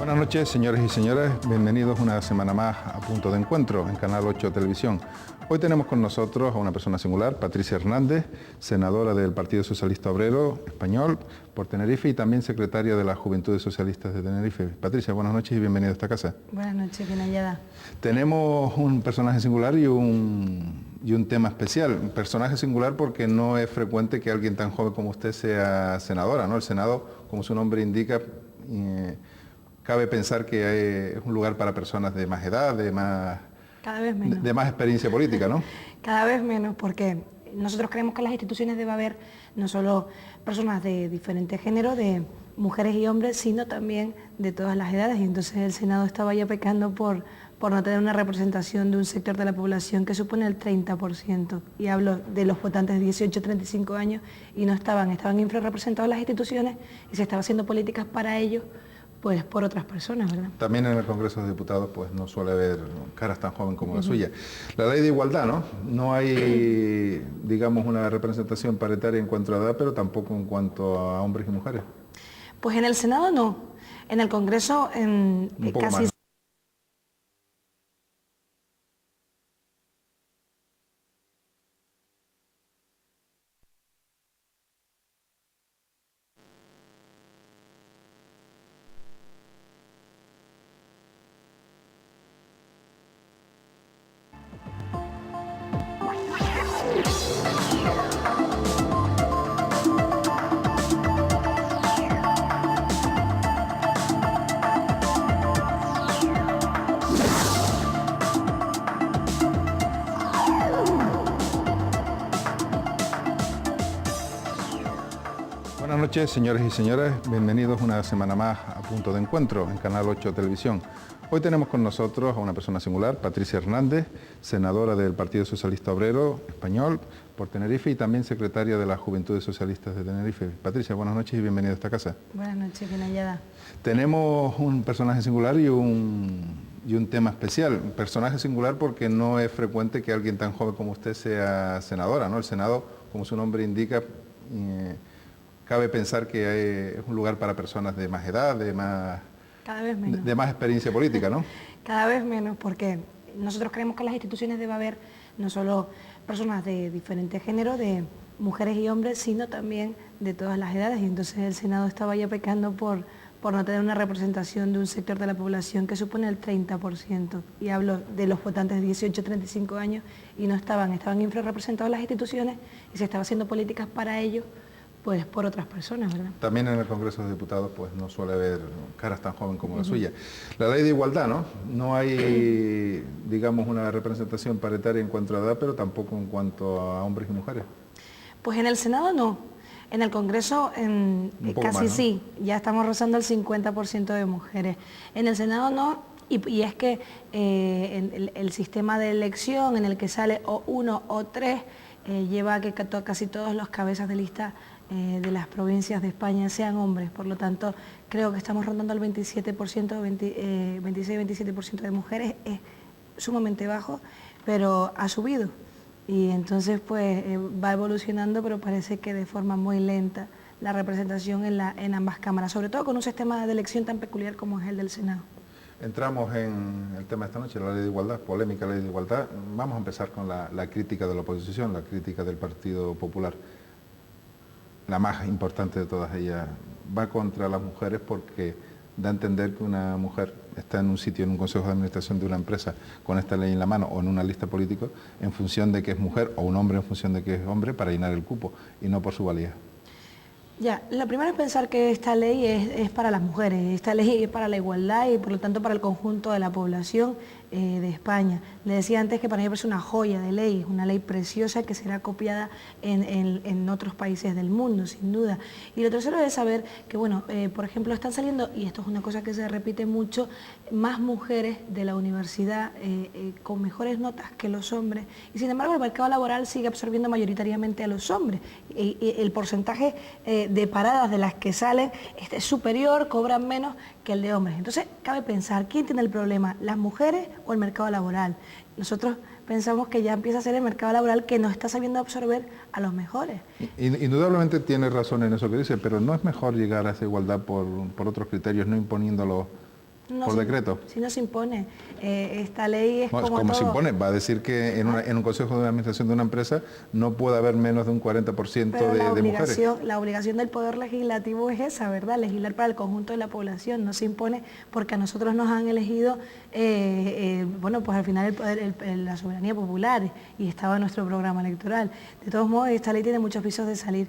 Buenas noches, señores y señoras. Bienvenidos una semana más a Punto de Encuentro en Canal 8 Televisión. Hoy tenemos con nosotros a una persona singular, Patricia Hernández, senadora del Partido Socialista Obrero Español por Tenerife y también secretaria de las Juventudes Socialistas de Tenerife. Patricia, buenas noches y bienvenida a esta casa. Buenas noches, bien hallada. Tenemos un personaje singular y un tema especial. Un personaje singular porque no es frecuente que alguien tan joven como usted sea senadora, ¿no? El Senado, como su nombre indica, cabe pensar que es un lugar para personas de más edad, Cada vez menos. de más experiencia política, ¿no? Cada vez menos, porque nosotros creemos que en las instituciones debe haber no solo personas de diferentes géneros, de mujeres y hombres, sino también de todas las edades. Y entonces el Senado estaba ya pecando por no tener una representación de un sector de la población que supone el 30%. Y hablo de los votantes de 18 a 35 años, y no estaban infrarrepresentados en las instituciones y se estaba haciendo políticas para ellos, pues por otras personas, ¿verdad? También en el Congreso de Diputados pues no suele haber caras tan jóvenes como la suya. La ley de igualdad, ¿no? No hay, digamos, una representación paritaria en cuanto a edad, pero tampoco en cuanto a hombres y mujeres. Pues en el Senado no, en el Congreso casi... Más. Buenas noches, señores y señoras. Bienvenidos una semana más a Punto de Encuentro en Canal 8 Televisión. Hoy tenemos con nosotros a una persona singular, Patricia Hernández, senadora del Partido Socialista Obrero Español por Tenerife y también secretaria de las Juventudes Socialistas de Tenerife. Patricia, buenas noches y bienvenida a esta casa. Buenas noches, bien hallada. Tenemos un personaje singular y un tema especial. Un personaje singular porque no es frecuente que alguien tan joven como usted sea senadora, ¿no? El Senado, como su nombre indica, cabe pensar que es un lugar para personas de más edad, Cada vez menos. de más experiencia política, ¿no? Cada vez menos, porque nosotros creemos que en las instituciones debe haber no solo personas de diferentes géneros, de mujeres y hombres, sino también de todas las edades. Y entonces el Senado estaba ya pecando por no tener una representación de un sector de la población que supone el 30%. Y hablo de los votantes de 18 a 35 años, y no estaban infrarrepresentados en las instituciones y se estaba haciendo políticas para ellos, pues por otras personas, ¿verdad? También en el Congreso de Diputados pues no suele haber caras tan jóvenes como la suya. La ley de igualdad, ¿no? No hay, digamos, una representación paritaria en cuanto a edad, pero tampoco en cuanto a hombres y mujeres. Pues en el Senado no. En el Congreso casi más, ¿no? sí, ya estamos rozando el 50% de mujeres. En el Senado no, y es que el sistema de elección en el que sale o uno o tres lleva a que casi todos los cabezas de lista de las provincias de España sean hombres. Por lo tanto, creo que estamos rondando el 27%, 26-27% de mujeres. Es sumamente bajo, pero ha subido. Y entonces pues va evolucionando, pero parece que de forma muy lenta la representación en ambas cámaras, sobre todo con un sistema de elección tan peculiar como es el del Senado. Entramos en el tema de esta noche, la ley de igualdad, polémica ley de igualdad. Vamos a empezar con la crítica de la oposición, la crítica del Partido Popular. La más importante de todas ellas va contra las mujeres porque da a entender que una mujer está en un sitio, en un consejo de administración de una empresa con esta ley en la mano o en una lista política en función de que es mujer o un hombre en función de que es hombre para llenar el cupo y no por su valía. Ya, lo primero es pensar que esta ley es para las mujeres, esta ley es para la igualdad y por lo tanto para el conjunto de la población de España. Le decía antes que para mí me parece una joya de ley, una ley preciosa que será copiada en otros países del mundo, sin duda. Y lo tercero es saber que, bueno, por ejemplo, están saliendo, y esto es una cosa que se repite mucho, más mujeres de la universidad con mejores notas que los hombres, y sin embargo el mercado laboral sigue absorbiendo mayoritariamente a los hombres. El porcentaje de paradas de las que salen es superior, cobran menos que el de hombres. Entonces, cabe pensar, ¿quién tiene el problema? ¿Las mujeres o el mercado laboral? Nosotros pensamos que ya empieza a ser el mercado laboral que no está sabiendo absorber a los mejores. Indudablemente tiene razón en eso que dice, pero ¿no es mejor llegar a esa igualdad por otros criterios, no imponiéndolo por decreto. Si no se impone. Esta ley es Bueno, como se todo. impone, va a decir que en un consejo de administración de una empresa no puede haber menos de un 40% Pero de mujeres. la obligación del Poder Legislativo es esa, ¿verdad? Legislar para el conjunto de la población. No se impone porque a nosotros nos han elegido, bueno, pues al final la soberanía popular y estaba en nuestro programa electoral. De todos modos, esta ley tiene muchos visos de salir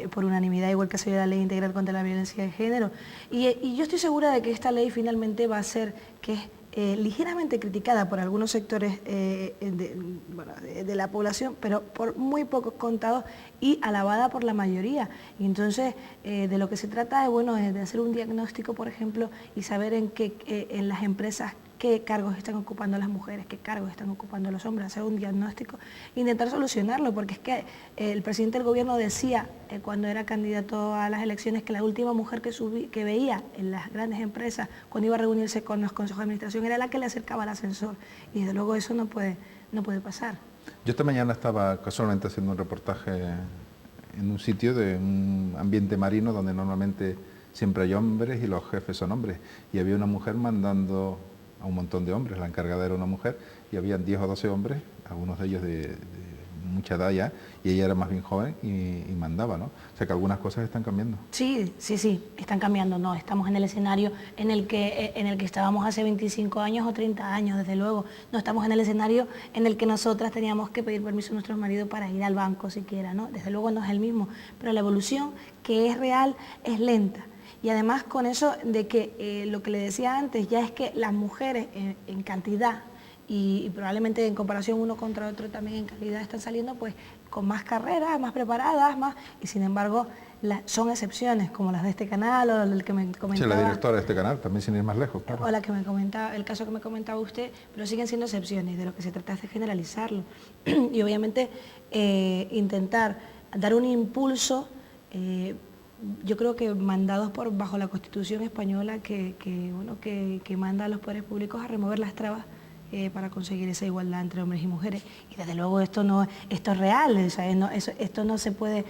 por unanimidad, igual que ha salido la ley integral contra la violencia de género. Y yo estoy segura de que esta ley finalmente va a ser que es ligeramente criticada por algunos sectores de la población, pero por muy pocos contados y alabada por la mayoría. Y entonces de lo que se trata es, bueno, de hacer un diagnóstico, por ejemplo, y saber en las empresas qué cargos están ocupando las mujeres, qué cargos están ocupando los hombres, hacer un diagnóstico e intentar solucionarlo, porque es que el presidente del gobierno decía cuando era candidato a las elecciones que la última mujer que veía en las grandes empresas cuando iba a reunirse con los consejos de administración era la que le acercaba al ascensor, y desde luego eso no puede pasar. Yo esta mañana estaba casualmente haciendo un reportaje en un sitio de un ambiente marino donde normalmente siempre hay hombres y los jefes son hombres, y había una mujer mandando a un montón de hombres, la encargada era una mujer y habían 10 o 12 hombres, algunos de ellos de mucha edad ya, y ella era más bien joven y mandaba, ¿no? O sea que algunas cosas están cambiando. Sí, están cambiando, no, estamos en el escenario en el que estábamos hace 25 años o 30 años, desde luego. No estamos en el escenario en el que nosotras teníamos que pedir permiso a nuestros maridos para ir al banco siquiera, ¿no? Desde luego no es el mismo, pero la evolución que es real es lenta. Y además con eso de que lo que le decía antes, ya es que las mujeres en cantidad y probablemente en comparación uno contra otro también en calidad están saliendo pues con más carreras, más preparadas, y sin embargo son excepciones como las de este canal o el que me comentaba. Sí, la directora de este canal, también sin ir más lejos, claro. O la que me comentaba, el caso que me comentaba usted, pero siguen siendo excepciones, de lo que se trata es de generalizarlo. Y obviamente intentar dar un impulso, yo creo que mandados bajo la Constitución española que manda a los poderes públicos a remover las trabas para conseguir esa igualdad entre hombres y mujeres. Y desde luego esto es real, o sea, esto no se puede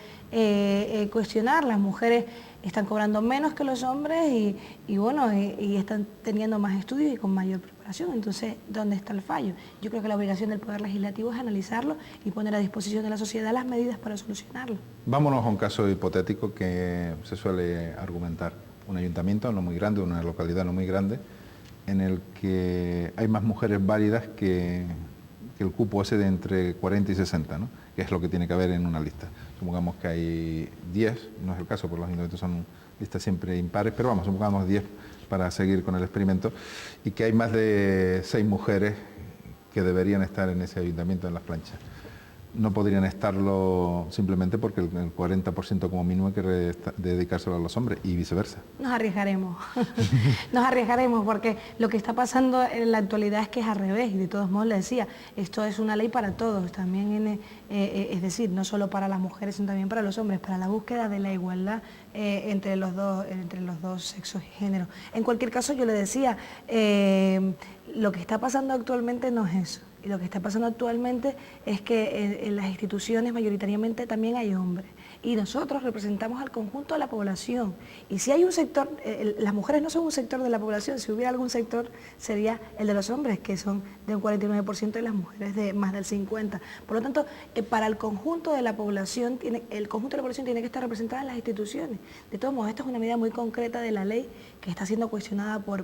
cuestionar. Las mujeres están cobrando menos que los hombres y están teniendo más estudios y con mayor preparación. Entonces, ¿dónde está el fallo? Yo creo que la obligación del Poder Legislativo es analizarlo y poner a disposición de la sociedad las medidas para solucionarlo. Vámonos a un caso hipotético que se suele argumentar. Un ayuntamiento no muy grande, una localidad no muy grande, en el que hay más mujeres válidas que el cupo ese de entre 40 y 60, ¿no? Que es lo que tiene que haber en una lista. Supongamos que hay 10, no es el caso, porque los ayuntamientos son listas siempre impares, pero vamos, supongamos 10 para seguir con el experimento, y que hay más de 6 mujeres que deberían estar en ese ayuntamiento en las planchas. No podrían estarlo simplemente porque el 40% como mínimo hay que dedicárselo a los hombres y viceversa. Nos arriesgaremos, nos arriesgaremos porque lo que está pasando en la actualidad es que es al revés, y de todos modos le decía, esto es una ley para todos, también es decir, no solo para las mujeres sino también para los hombres, para la búsqueda de la igualdad entre los dos sexos y géneros. En cualquier caso yo le decía, lo que está pasando actualmente no es eso. Y lo que está pasando actualmente es que en las instituciones mayoritariamente también hay hombres. Y nosotros representamos al conjunto de la población. Y si hay un sector, las mujeres no son un sector de la población, si hubiera algún sector sería el de los hombres, que son de un 49% y las mujeres de más del 50%. Por lo tanto, para el conjunto de la población, el conjunto de la población tiene que estar representada en las instituciones. De todos modos, esta es una medida muy concreta de la ley que está siendo cuestionada por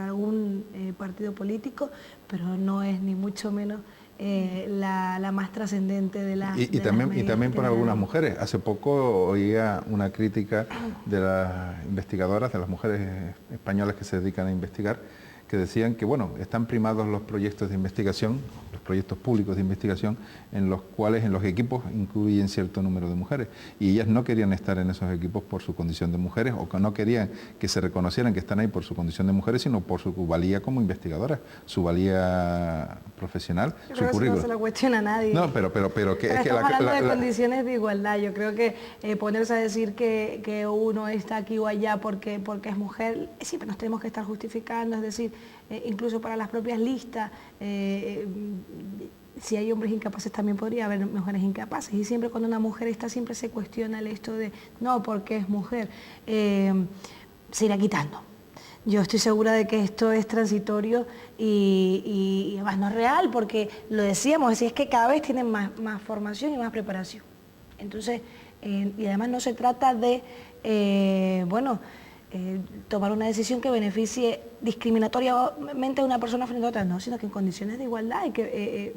algún partido político, pero no es ni mucho menos la más trascendente de las medidas. Y también por algunas mujeres. Hace poco oía una crítica de las investigadoras, de las mujeres españolas que se dedican a investigar, que decían que, bueno, están primados los proyectos de investigación, los proyectos públicos de investigación, en los cuales en los equipos incluyen cierto número de mujeres. Y ellas no querían estar en esos equipos por su condición de mujeres, o que no querían que se reconocieran que están ahí por su condición de mujeres, sino por su valía como investigadoras, su valía profesional, su currículum. No se lo cuestiona a nadie. No, pero que es que estamos hablando de condiciones de igualdad. Yo creo que ponerse a decir que uno está aquí o allá porque es mujer, siempre nos tenemos que estar justificando, es decir, incluso para las propias listas, si hay hombres incapaces también podría haber mujeres incapaces, y siempre cuando una mujer está siempre se cuestiona el esto de no, porque es mujer, se irá quitando. Yo estoy segura de que esto es transitorio y además no es real, porque lo decíamos, es que cada vez tienen más formación y más preparación. Entonces, y además no se trata de, tomar una decisión que beneficie discriminatoriamente a una persona frente a otra, no, sino que en condiciones de igualdad y que,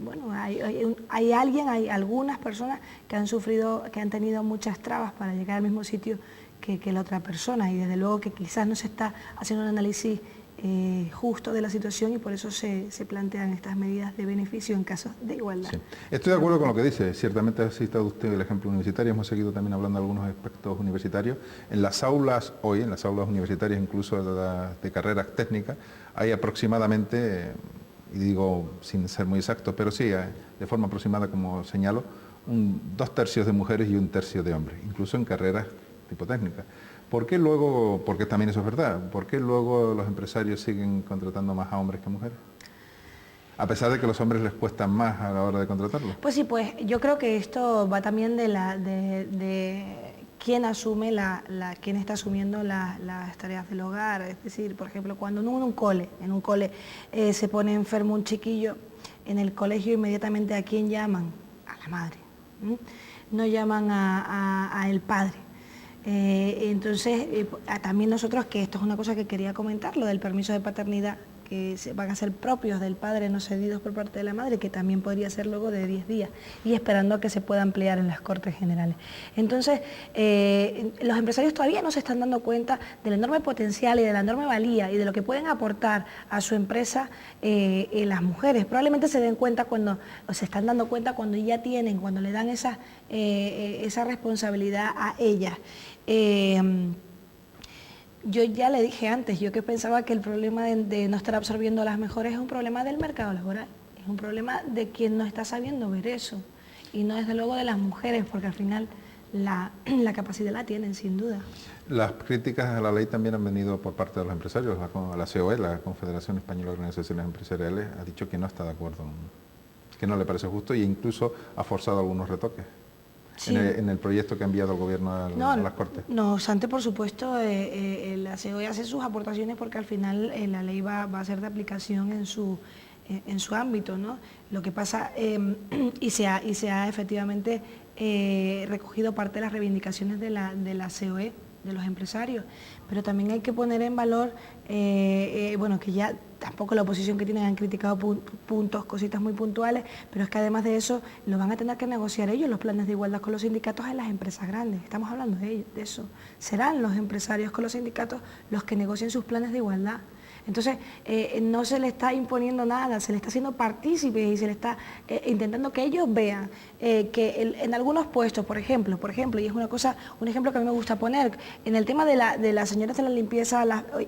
hay algunas personas que han sufrido, que han tenido muchas trabas para llegar al mismo sitio que la otra persona, y desde luego que quizás no se está haciendo un análisis justo de la situación, y por eso se plantean estas medidas de beneficio en casos de igualdad. Sí. Estoy de acuerdo con lo que dice. Ciertamente ha citado usted el ejemplo universitario. Hemos seguido también hablando de algunos aspectos universitarios. En las aulas hoy, en las aulas universitarias, incluso de carreras técnicas, hay aproximadamente, y digo sin ser muy exacto, pero sí, de forma aproximada, como señalo, 2/3 de mujeres y 1/3 de hombres, incluso en carreras tipo técnicas. ¿Por qué luego, porque también eso es verdad, por qué luego los empresarios siguen contratando más a hombres que a mujeres? A pesar de que a los hombres les cuesta más a la hora de contratarlos. Pues sí, pues yo creo que esto va también de quién asume quién está asumiendo las tareas del hogar. Es decir, por ejemplo, cuando en un cole se pone enfermo un chiquillo, en el colegio inmediatamente ¿a quién llaman? A la madre. No llaman a el padre. Entonces, también nosotros, que esto es una cosa que quería comentar, lo del permiso de paternidad, que van a ser propios del padre, no cedidos por parte de la madre, que también podría ser luego de 10 días, y esperando a que se pueda ampliar en las Cortes Generales. Entonces, los empresarios todavía no se están dando cuenta del enorme potencial y de la enorme valía y de lo que pueden aportar a su empresa las mujeres. Probablemente se den cuenta o se están dando cuenta cuando ya tienen, cuando le dan esa responsabilidad a ellas. Yo ya le dije antes, yo que pensaba que el problema de no estar absorbiendo a las mejores es un problema del mercado laboral, es un problema de quien no está sabiendo ver eso, y no desde luego de las mujeres, porque al final la capacidad la tienen, sin duda. Las críticas a la ley también han venido por parte de los empresarios. La COE, la Confederación Española de Organizaciones Empresariales, ha dicho que no está de acuerdo, que no le parece justo, e incluso ha forzado algunos retoques. Sí. En el proyecto que ha enviado el Gobierno a las Cortes. No obstante, por supuesto, la COE hace sus aportaciones, porque al final la ley va a ser de aplicación en su ámbito, ¿no? Lo que pasa, y se ha efectivamente recogido parte de las reivindicaciones de la COE, de los empresarios, pero también hay que poner en valor, que ya tampoco la oposición que tienen han criticado puntos, cositas muy puntuales, pero es que además de eso lo van a tener que negociar ellos, los planes de igualdad con los sindicatos en las empresas grandes. Estamos hablando de eso. Serán los empresarios con los sindicatos los que negocien sus planes de igualdad. Entonces, no se le está imponiendo nada, se le está haciendo partícipes y se le está intentando que ellos vean que en algunos puestos, por ejemplo, y es un ejemplo que a mí me gusta poner, en el tema de las señoras de la limpieza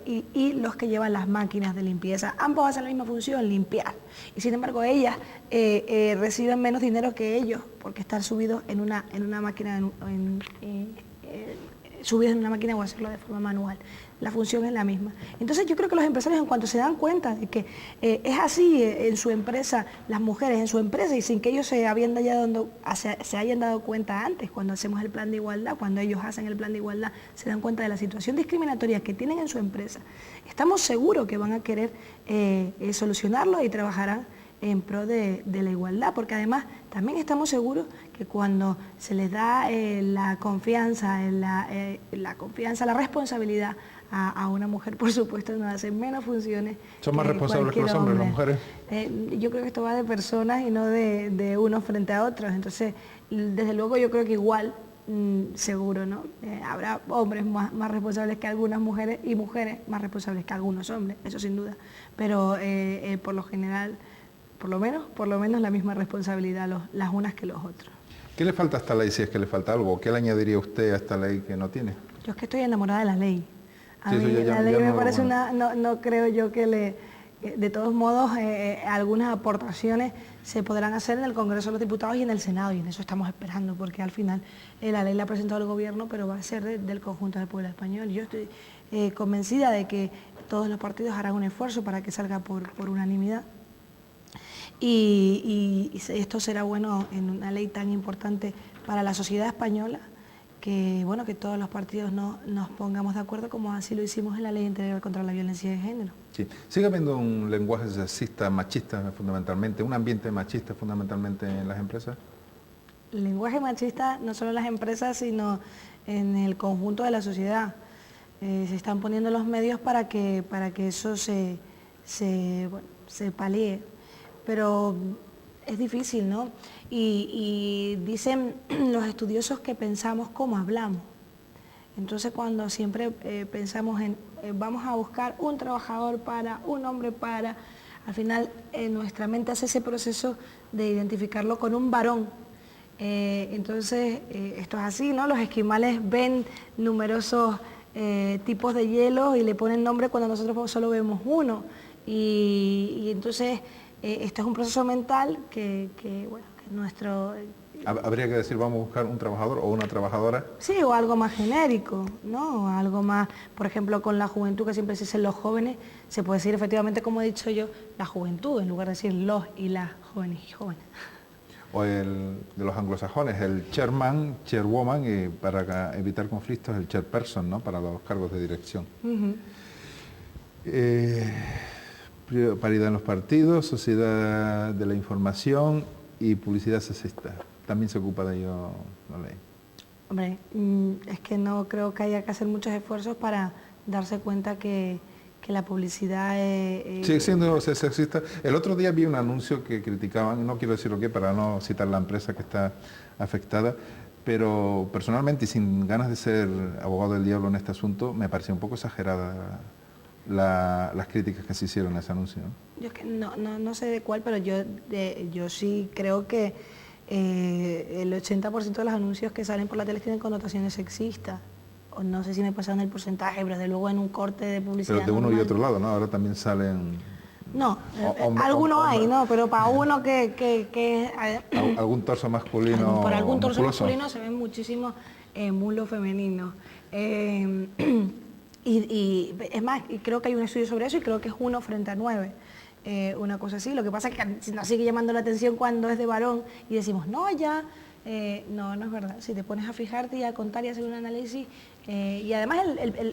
y los que llevan las máquinas de limpieza, ambos hacen la misma función, limpiar, y sin embargo ellas reciben menos dinero que ellos, porque estar subidos en una máquina, subidos en una máquina o hacerlo de forma manual. La función es la misma. Entonces yo creo que los empresarios, en cuanto se dan cuenta de que es así en su empresa, las mujeres en su empresa, y sin que ellos se hayan dado cuenta antes, cuando hacemos el plan de igualdad, cuando ellos hacen el plan de igualdad, se dan cuenta de la situación discriminatoria que tienen en su empresa, estamos seguros que van a querer solucionarlo y trabajarán en pro de la igualdad, porque además también estamos seguros que cuando se les da la confianza, la responsabilidad a una mujer, por supuesto, nos hacen menos funciones. ¿Son más responsables que los hombres, las mujeres? Yo creo que esto va de personas y no de unos frente a otros. Entonces, desde luego yo creo que igual, seguro, ¿no? Habrá hombres más responsables que algunas mujeres y mujeres más responsables que algunos hombres, eso sin duda. Pero por lo general, por lo menos la misma responsabilidad las unas que los otros. ¿Qué le falta a esta ley, si es que le falta algo? ¿Qué le añadiría usted a esta ley que no tiene? Yo es que estoy enamorada de la ley. A sí, mí la ley me parece no creo yo que de todos modos, algunas aportaciones se podrán hacer en el Congreso de los Diputados y en el Senado, y en eso estamos esperando, porque al final la ley la ha presentado el Gobierno, pero va a ser del conjunto del pueblo español. Yo estoy convencida de que todos los partidos harán un esfuerzo para que salga por unanimidad. Y esto será bueno en una ley tan importante para la sociedad española, bueno, que todos los partidos nos pongamos de acuerdo, como así lo hicimos en la Ley Integral contra la Violencia de Género. Sí. ¿Sigue habiendo un lenguaje sexista, machista fundamentalmente, un ambiente machista fundamentalmente en las empresas? El lenguaje machista no solo en las empresas, sino en el conjunto de la sociedad. Se están poniendo los medios para que eso se palíe, pero es difícil, ¿no? Y dicen los estudiosos que pensamos como hablamos. Entonces cuando siempre pensamos en vamos a buscar un trabajador para, un hombre para, al final nuestra mente hace ese proceso de identificarlo con un varón. Entonces esto es así, ¿no? Los esquimales ven numerosos tipos de hielo y le ponen nombre cuando nosotros solo vemos uno. Y entonces esto es un proceso mental que nuestro... Habría que decir, vamos a buscar un trabajador o una trabajadora. Sí, o algo más genérico, ¿no? Algo más, por ejemplo, con la juventud, que siempre se dicen los jóvenes, se puede decir efectivamente, como he dicho yo, la juventud, en lugar de decir los y las jóvenes y jóvenes. O el de los anglosajones, el chairman, chairwoman, y para evitar conflictos, el chairperson, ¿no? Para los cargos de dirección. Paridad en los partidos, sociedad de la información y publicidad sexista. También se ocupa de ello la ley. Hombre, es que no creo que haya que hacer muchos esfuerzos para darse cuenta que la publicidad sigue siendo sexista. El otro día vi un anuncio que criticaban, no quiero decir lo que, para no citar la empresa que está afectada, pero personalmente y sin ganas de ser abogado del diablo en este asunto, me pareció un poco exagerada las críticas que se hicieron a ese anuncio. Yo es que no sé de cuál, pero yo sí creo que el 80% de los anuncios que salen por la tele tienen connotaciones sexistas. O no sé si me pasaron el porcentaje, pero desde luego en un corte de publicidad pero de uno normal. y otro lado, ¿no? Ahora también salen... No, algunos hay, ¿no? Pero para uno que algún torso masculino. por algún torso musculoso. masculino se ven muchísimos muslos femeninos. Y es más, y creo que hay un estudio sobre eso y creo que es 1 frente a 9. Una cosa así. Lo que pasa es que nos sigue llamando la atención cuando es de varón y decimos, no, ya... no es verdad. Si te pones a fijarte y a contar y a hacer un análisis, y además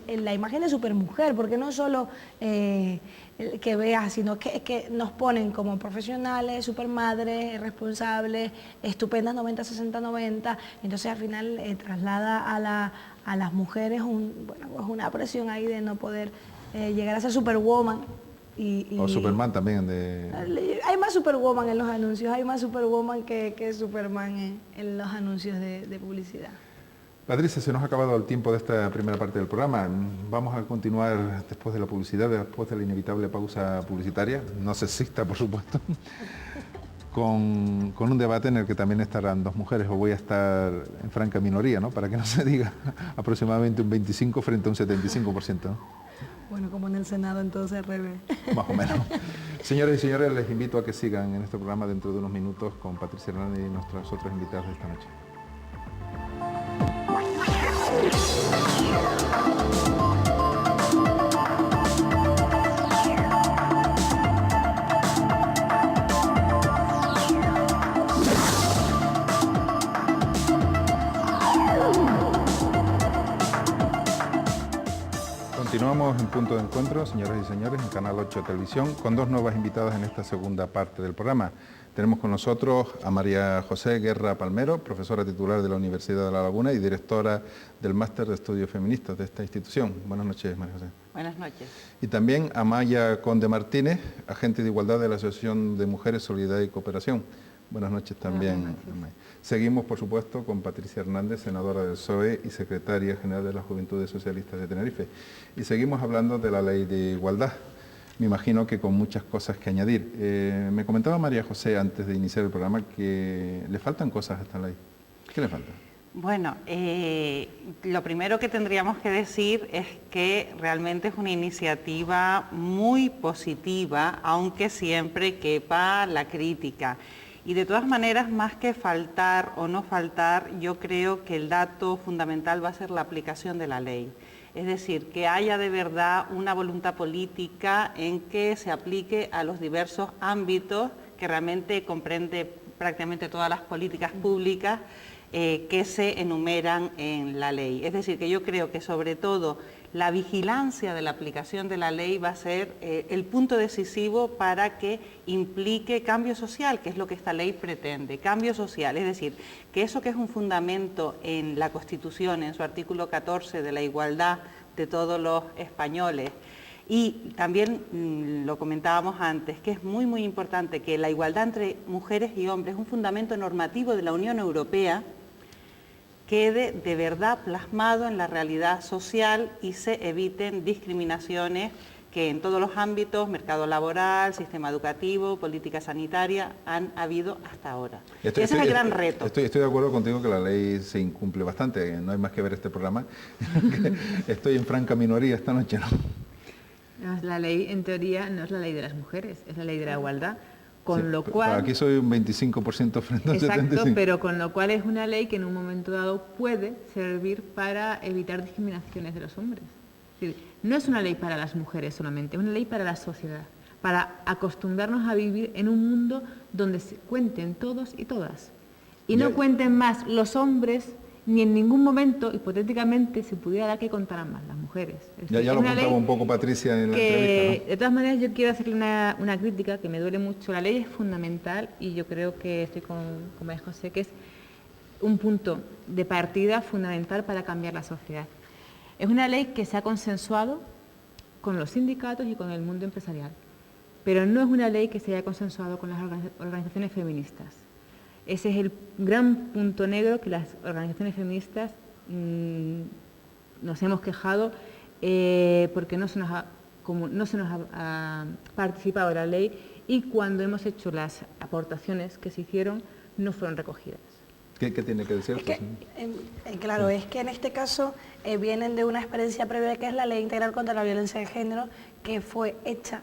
la imagen de supermujer, porque no es solo que veas, sino que nos ponen como profesionales, supermadres, responsables, estupendas 90, 60, 90, entonces al final traslada a las mujeres pues una presión ahí de no poder llegar a ser superwoman. O Superman también. Hay más Superwoman en los anuncios, hay más Superwoman que Superman en los anuncios de publicidad. Patricia, se nos ha acabado el tiempo de esta primera parte del programa. Vamos a continuar después de la publicidad, después de la inevitable pausa publicitaria, no sexista por supuesto, con un debate en el que también estarán dos mujeres, o voy a estar en franca minoría, ¿no? Para que no se diga aproximadamente un 25 frente a un 75%, ¿no? Bueno, como en el Senado, entonces al revés. Más o menos. Señoras y señores, les invito a que sigan en este programa dentro de unos minutos con Patricia Hernández y nuestras otras invitadas de esta noche. Continuamos en Punto de Encuentro, señoras y señores, en Canal 8 Televisión, con dos nuevas invitadas en esta segunda parte del programa. Tenemos con nosotros a María José Guerra Palmero, profesora titular de la Universidad de La Laguna y directora del Máster de Estudios Feministas de esta institución. Buenas noches, María José. Buenas noches. Y también a Maya Conde Martínez, agente de igualdad de la Asociación de Mujeres, Solidaridad y Cooperación. Buenas noches también. Buenas noches. Seguimos, por supuesto, con Patricia Hernández, senadora del PSOE y secretaria general de las Juventudes Socialistas de Tenerife. Y seguimos hablando de la Ley de Igualdad. Me imagino que con muchas cosas que añadir. Me comentaba María José antes de iniciar el programa que le faltan cosas a esta ley. ¿Qué le falta? Bueno, lo primero que tendríamos que decir es que realmente es una iniciativa muy positiva, aunque siempre quepa la crítica. Y de todas maneras, más que faltar o no faltar, yo creo que el dato fundamental va a ser la aplicación de la ley. Es decir, que haya de verdad una voluntad política en que se aplique a los diversos ámbitos que realmente comprende prácticamente todas las políticas públicas que se enumeran en la ley. Es decir, que yo creo que sobre todo la vigilancia de la aplicación de la ley va a ser el punto decisivo para que implique cambio social, que es lo que esta ley pretende, cambio social. Es decir, que eso que es un fundamento en la Constitución, en su artículo 14, de la igualdad de todos los españoles, y también lo comentábamos antes, que es muy, muy importante que la igualdad entre mujeres y hombres es un fundamento normativo de la Unión Europea, quede de verdad plasmado en la realidad social y se eviten discriminaciones que en todos los ámbitos, mercado laboral, sistema educativo, política sanitaria, han habido hasta ahora. Ese es el gran reto. Estoy de acuerdo contigo que la ley se incumple bastante, no hay más que ver este programa. Estoy en franca minoría esta noche, ¿no? La ley, en teoría, no es la ley de las mujeres, es la ley de la igualdad. Con lo cual... Aquí soy un 25% frente al 75%. Exacto, pero con lo cual es una ley que en un momento dado puede servir para evitar discriminaciones de los hombres. Es decir, no es una ley para las mujeres solamente, es una ley para la sociedad, para acostumbrarnos a vivir en un mundo donde se cuenten todos y todas. Y no cuenten más los hombres, ni en ningún momento, hipotéticamente, se pudiera dar que contaran más las mujeres. Ya lo contaba un poco Patricia en la entrevista, ¿no? De todas maneras, yo quiero hacerle una crítica que me duele mucho. La ley es fundamental y yo creo que estoy con María José, que es un punto de partida fundamental para cambiar la sociedad. Es una ley que se ha consensuado con los sindicatos y con el mundo empresarial, pero no es una ley que se haya consensuado con las organizaciones feministas. Ese es el gran punto negro que las organizaciones feministas nos hemos quejado porque no se nos ha participado en la ley y cuando hemos hecho las aportaciones que se hicieron no fueron recogidas. ¿Qué tiene que decir? Claro, es que en este caso vienen de una experiencia previa que es la Ley Integral contra la Violencia de Género, que fue hecha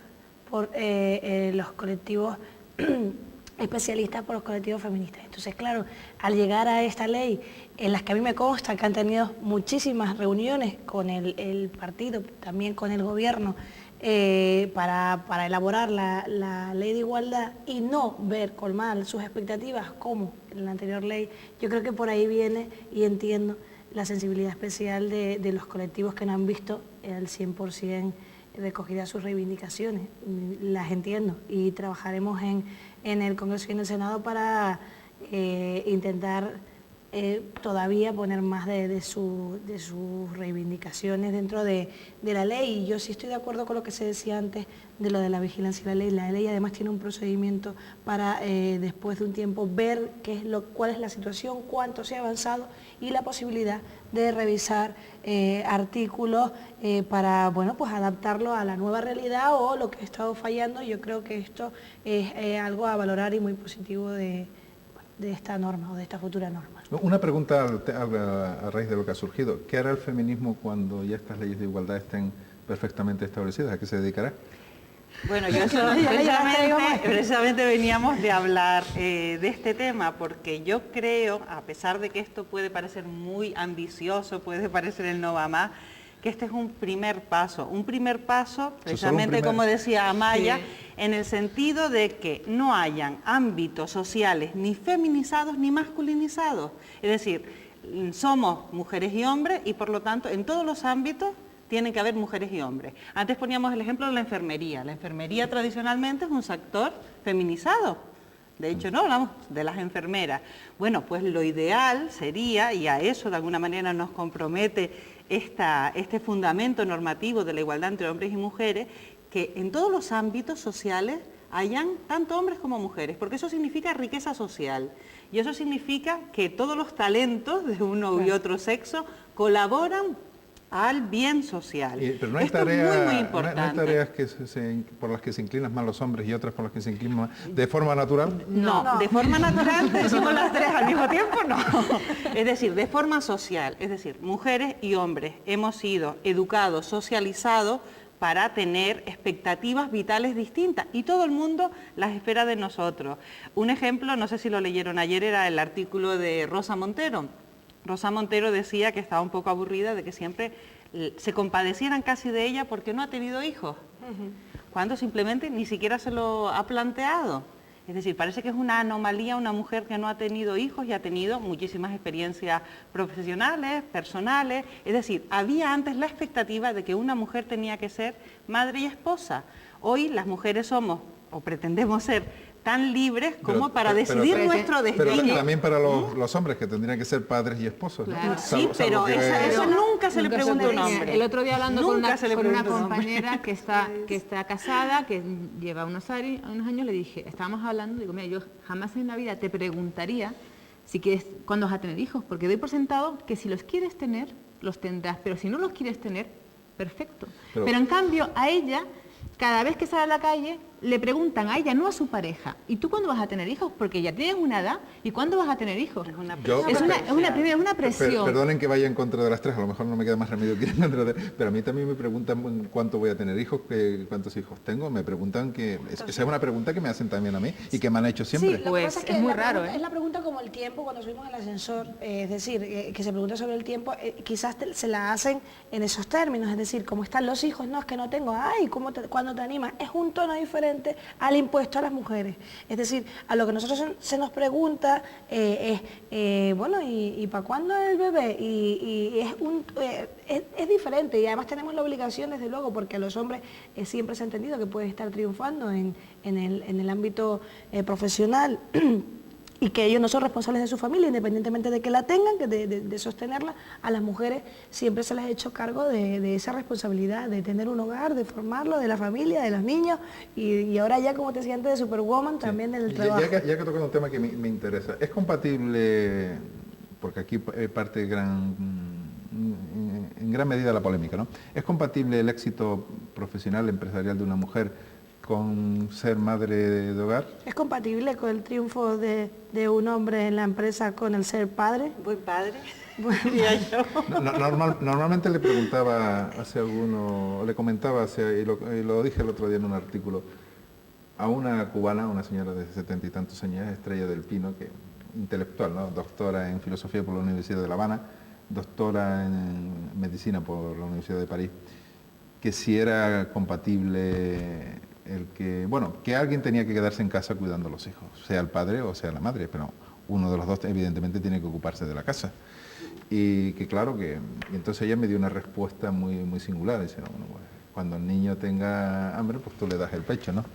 por los colectivos especialistas, por los colectivos feministas. Entonces, claro, al llegar a esta ley, en las que a mí me consta que han tenido muchísimas reuniones con el partido, también con el gobierno, para elaborar la ley de igualdad y no ver colmadas sus expectativas como en la anterior ley, yo creo que por ahí viene y entiendo la sensibilidad especial de los colectivos que no han visto al 100% recogidas sus reivindicaciones. Las entiendo y trabajaremos en el Congreso y en el Senado para intentar todavía poner más de sus reivindicaciones dentro de la ley. Y yo sí estoy de acuerdo con lo que se decía antes de lo de la vigilancia de la ley. La ley además tiene un procedimiento para después de un tiempo ver cuál es la situación, cuánto se ha avanzado y la posibilidad de revisar artículos para pues adaptarlo a la nueva realidad o lo que ha estado fallando. Yo creo que esto es algo a valorar y muy positivo de esta norma o de esta futura norma. Una pregunta a raíz de lo que ha surgido. ¿Qué hará el feminismo cuando ya estas leyes de igualdad estén perfectamente establecidas? ¿A qué se dedicará? Bueno, yo precisamente veníamos de hablar de este tema, porque yo creo, a pesar de que esto puede parecer muy ambicioso, puede parecer el no va más, que este es un primer paso, precisamente como decía Amaya, sí, en el sentido de que no hayan ámbitos sociales ni feminizados ni masculinizados. Es decir, somos mujeres y hombres y por lo tanto en todos los ámbitos tienen que haber mujeres y hombres. Antes poníamos el ejemplo de la enfermería. La enfermería tradicionalmente es un sector feminizado. De hecho, no hablamos de las enfermeras. Bueno, pues lo ideal sería, y a eso de alguna manera nos compromete este fundamento normativo de la igualdad entre hombres y mujeres, que en todos los ámbitos sociales hayan tanto hombres como mujeres, porque eso significa riqueza social. Y eso significa que todos los talentos de uno y otro sexo colaboran al bien social. Pero no hay tareas, muy importante. ¿No hay tareas por las que se inclinan más los hombres y otras por las que se inclinan más de forma natural? No, de forma natural, decimos las tres al mismo tiempo, no. Es decir, de forma social, es decir, mujeres y hombres hemos sido educados, socializados para tener expectativas vitales distintas y todo el mundo las espera de nosotros. Un ejemplo, no sé si lo leyeron ayer, era el artículo de Rosa Montero. Rosa Montero decía que estaba un poco aburrida de que siempre se compadecieran casi de ella porque no ha tenido hijos, cuando simplemente ni siquiera se lo ha planteado. Es decir, parece que es una anomalía una mujer que no ha tenido hijos y ha tenido muchísimas experiencias profesionales, personales. Es decir, había antes la expectativa de que una mujer tenía que ser madre y esposa. Hoy las mujeres somos, o pretendemos ser, tan libres como para decidir nuestro destino. Pero también para los hombres, que tendrían que ser padres y esposos, ¿no? Claro. Sí, pero eso nunca se le pregunta a un hombre. El otro día hablando con una pregunta a un compañera que está casada, que lleva unos años, le dije, estábamos hablando, digo, mira, yo jamás en la vida te preguntaría si quieres, cuándo vas a tener hijos, porque doy por sentado que si los quieres tener, los tendrás, pero si no los quieres tener, perfecto. Pero en cambio, a ella, cada vez que sale a la calle, le preguntan a ella, no a su pareja, ¿y tú cuándo vas a tener hijos? Porque ya tienes una edad, ¿y cuándo vas a tener hijos? Es una presión. Perdonen que vaya en contra de las tres, a lo mejor no me queda más remedio que ir en contra de... Pero a mí también me preguntan cuánto voy a tener hijos, cuántos hijos tengo, me preguntan esa es una pregunta que me hacen también a mí y que me han hecho siempre. Sí, pues es muy raro, ¿eh? Es la pregunta como el tiempo cuando subimos al ascensor, es decir, que se pregunta sobre el tiempo, quizás se la hacen en esos términos, es decir, ¿cómo están los hijos? No, es que no tengo, ay, ¿cuándo te animas? Es un tono diferente al impuesto a las mujeres. Es decir, a lo que nosotros se nos pregunta es, bueno, ¿y para cuándo el bebé? Y es diferente, y además tenemos la obligación, desde luego, porque a los hombres siempre se ha entendido que pueden estar triunfando en el ámbito profesional y que ellos no son responsables de su familia, independientemente de que la tengan, que de sostenerla. A las mujeres siempre se les ha hecho cargo de esa responsabilidad, de tener un hogar, de formarlo, de la familia, de los niños, y ahora ya, como te decía antes, de Superwoman, también del trabajo. Ya que tocas un tema que me interesa, ¿es compatible, porque aquí parte en gran medida la polémica, ¿no? ¿Es compatible el éxito profesional, empresarial de una mujer con ser madre de hogar? ¿Es compatible con el triunfo de un hombre en la empresa con el ser padre? Buen padre, diría yo. Normalmente le preguntaba le comentaba, y lo dije el otro día en un artículo, a una cubana, una señora de 70 y tantos años, Estrella del Pino, que intelectual, ¿no? Doctora en filosofía por la Universidad de La Habana, doctora en medicina por la Universidad de París, que si era compatible que alguien tenía que quedarse en casa cuidando a los hijos, sea el padre o sea la madre, pero uno de los dos evidentemente tiene que ocuparse de la casa. Y que claro y entonces ella me dio una respuesta muy, muy singular, dice, bueno, pues, cuando el niño tenga hambre, pues tú le das el pecho, ¿no?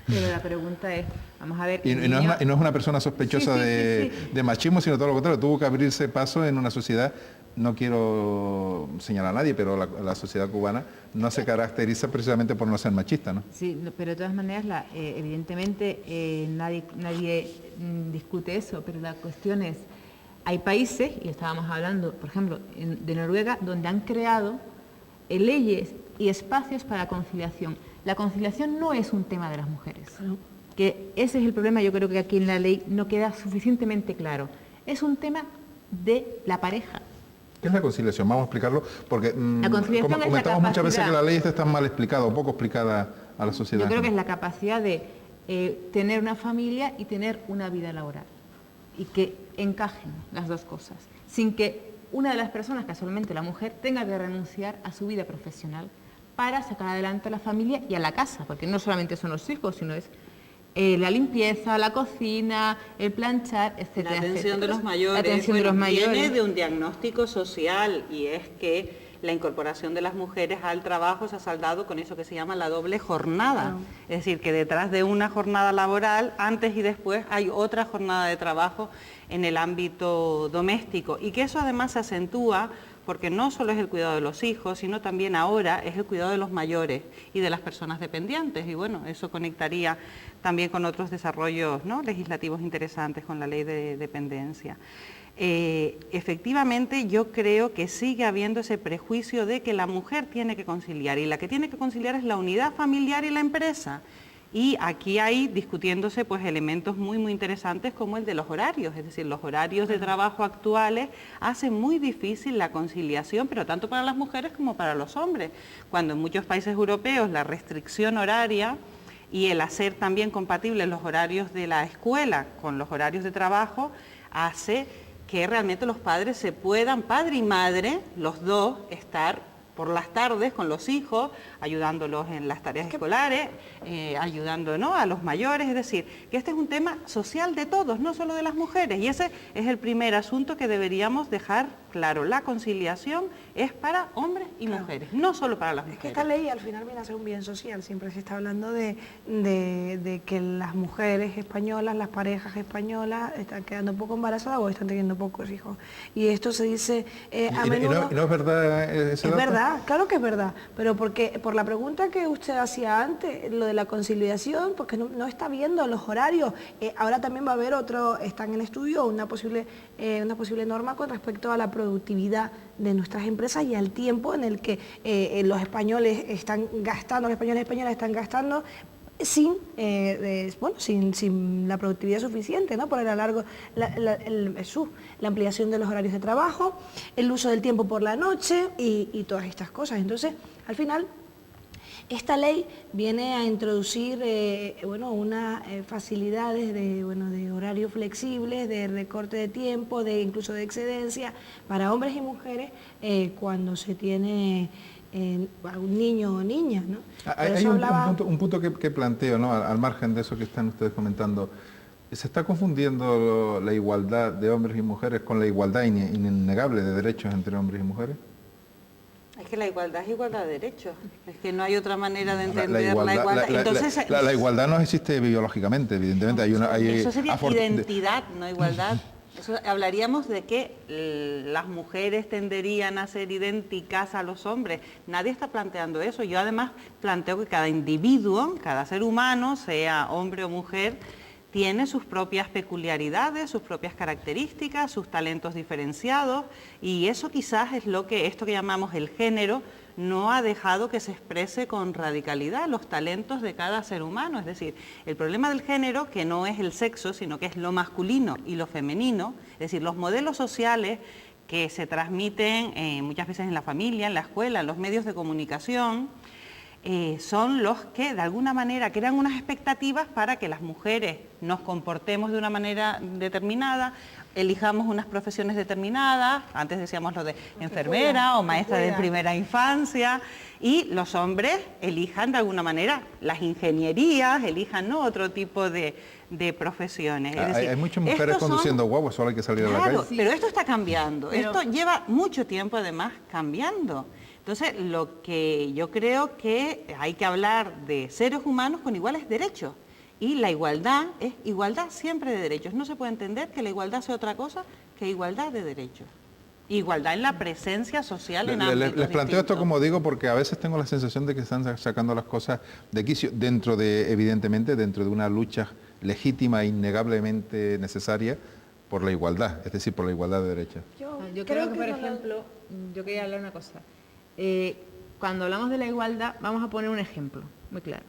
Pero la pregunta es, vamos a ver... Y no es una persona sospechosa de machismo, sino todo lo contrario, tuvo que abrirse paso en una sociedad. No quiero señalar a nadie, pero la sociedad cubana no se caracteriza precisamente por no ser machista, ¿no? Sí, pero de todas maneras, evidentemente nadie discute eso, pero la cuestión es, hay países, y estábamos hablando, por ejemplo, de Noruega, donde han creado leyes y espacios para la conciliación. La conciliación no es un tema de las mujeres, que ese es el problema, yo creo que aquí en la ley no queda suficientemente claro. Es un tema de la pareja. ¿Qué es la conciliación? Vamos a explicarlo, porque la conciliación como comentamos muchas veces que la ley está tan mal explicada o poco explicada a la sociedad. Yo creo que es la capacidad de tener una familia y tener una vida laboral, y que encajen las dos cosas, sin que una de las personas, casualmente la mujer, tenga que renunciar a su vida profesional para sacar adelante a la familia y a la casa, porque no solamente son los hijos, sino es la limpieza, la cocina, el planchar, etcétera. La atención de los mayores. La atención de los mayores. Viene de un diagnóstico social, y es que la incorporación de las mujeres al trabajo se ha saldado con eso que se llama la doble jornada. Es decir, que detrás de una jornada laboral, antes y después, hay otra jornada de trabajo en el ámbito doméstico, y que eso además se acentúa porque no solo es el cuidado de los hijos, sino también ahora es el cuidado de los mayores y de las personas dependientes, y bueno, eso conectaría también con otros desarrollos, ¿no?, legislativos interesantes, con la ley de dependencia. Efectivamente, yo creo que sigue habiendo ese prejuicio de que la mujer tiene que conciliar, y la que tiene que conciliar es la unidad familiar y la empresa. Y aquí hay discutiéndose pues elementos muy, muy interesantes, como el de los horarios, es decir, los horarios de trabajo actuales hacen muy difícil la conciliación, pero tanto para las mujeres como para los hombres, cuando en muchos países europeos la restricción horaria y el hacer también compatibles los horarios de la escuela con los horarios de trabajo hace que realmente los padres se puedan, padre y madre, los dos, estar por las tardes con los hijos, ayudándolos en las tareas escolares, ayudando, ¿no?, a los mayores. Es decir, que este es un tema social de todos, no solo de las mujeres, y ese es el primer asunto que deberíamos dejar claro. La conciliación es para hombres y mujeres, no solo para las mujeres. Es que esta ley al final viene a ser un bien social. Siempre se está hablando de que las mujeres españolas, las parejas españolas están quedando poco embarazadas o están teniendo pocos hijos. Y esto se dice a menudo. ¿Y no es verdad ese dato? Es verdad, claro que es verdad, pero porque por la pregunta que usted hacía antes, lo de la conciliación, porque no está viendo los horarios. Ahora también va a haber están en estudio una posible norma con respecto a la productividad de nuestras empresas y al tiempo en el que los españoles están gastando, los españoles y españolas están gastando sin la productividad suficiente, ¿no? Por el alargo, la ampliación de los horarios de trabajo, el uso del tiempo por la noche y todas estas cosas. Entonces, al final, esta ley viene a introducir unas facilidades de horarios flexibles, de recorte de tiempo, incluso de excedencia para hombres y mujeres cuando se tiene un niño o niña, ¿no? Hay un punto que planteo, ¿no?, al margen de eso que están ustedes comentando. Se está confundiendo la igualdad de hombres y mujeres con la igualdad innegable de derechos entre hombres y mujeres. Es que la igualdad es igualdad de derechos, es que no hay otra manera de entender la igualdad. La igualdad no existe biológicamente, evidentemente. Eso sería identidad, no igualdad. Eso, hablaríamos de que las mujeres tenderían a ser idénticas a los hombres. Nadie está planteando eso. Yo además planteo que cada individuo, cada ser humano, sea hombre o mujer, tiene sus propias peculiaridades, sus propias características, sus talentos diferenciados, y eso quizás es esto que llamamos el género, no ha dejado que se exprese con radicalidad los talentos de cada ser humano. Es decir, el problema del género, que no es el sexo, sino que es lo masculino y lo femenino, es decir, los modelos sociales que se transmiten muchas veces en la familia, en la escuela, en los medios de comunicación, son los que de alguna manera crean unas expectativas para que las mujeres nos comportemos de una manera determinada, elijamos unas profesiones determinadas, antes decíamos lo de enfermera o maestra de primera infancia, y los hombres elijan de alguna manera las ingenierías, elijan, ¿no?, otro tipo de profesiones. Es decir, hay muchas mujeres conduciendo guaguas, solo hay que salir a la calle. Pero esto está cambiando, esto lleva mucho tiempo además cambiando. Entonces, lo que yo creo que hay que hablar de seres humanos con iguales derechos. Y la igualdad es igualdad siempre de derechos. No se puede entender que la igualdad sea otra cosa que igualdad de derechos. Igualdad en la presencia social en ámbitos Les planteo distintos. esto, como digo, porque a veces tengo la sensación de que están sacando las cosas de quicio, evidentemente, dentro de una lucha legítima e innegablemente necesaria por la igualdad, es decir, por la igualdad de derechos. Yo creo que, por ejemplo, yo quería hablar una cosa. Cuando hablamos de la igualdad, vamos a poner un ejemplo muy claro.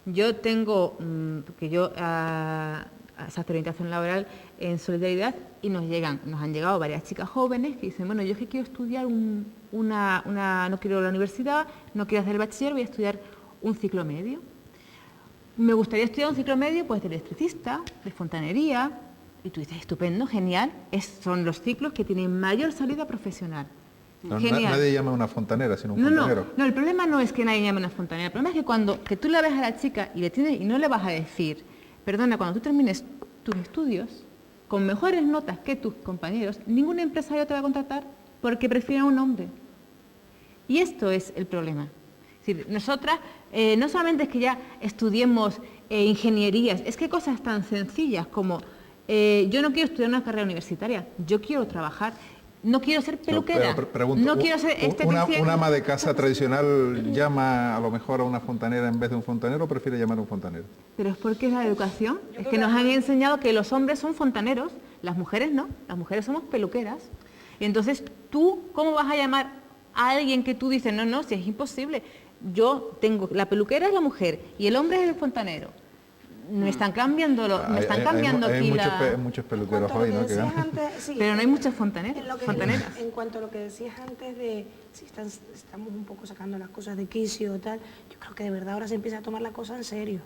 Yo tengo, esa orientación laboral en Solidaridad, y nos han llegado varias chicas jóvenes que dicen, bueno, yo es que quiero estudiar no quiero la universidad, no quiero hacer el bachiller, voy a estudiar un ciclo medio. Me gustaría estudiar un ciclo medio, pues de electricista, de fontanería, y tú dices, estupendo, genial, son los ciclos que tienen mayor salida profesional. Nadie llama a una fontanera, sino un fontanero. No, el problema no es que nadie llame a una fontanera, el problema es que tú la ves a la chica y no le vas a decir, perdona, cuando tú termines tus estudios, con mejores notas que tus compañeros, ningún empresario te va a contratar porque prefiere a un hombre. Y esto es el problema. Es decir, nosotras, no solamente es que ya estudiemos ingenierías, es que cosas tan sencillas como, yo no quiero estudiar una carrera universitaria, yo quiero trabajar. No quiero ser peluquera, no quiero ser esteticista. ¿Una ama de casa tradicional llama a lo mejor a una fontanera en vez de un fontanero o prefiere llamar a un fontanero? Pero es porque es la educación. Es que nos han enseñado que los hombres son fontaneros, las mujeres no, las mujeres somos peluqueras. Y entonces tú, ¿cómo vas a llamar a alguien que tú dices, no, si es imposible? La peluquera es la mujer y el hombre es el fontanero. Me están cambiando hay muchos peluqueros hoy, ¿no? Pero no hay muchas fontaneras. En cuanto a lo que decías antes de si estamos un poco sacando las cosas de quicio o tal, yo creo que de verdad ahora se empieza a tomar la cosa en serio.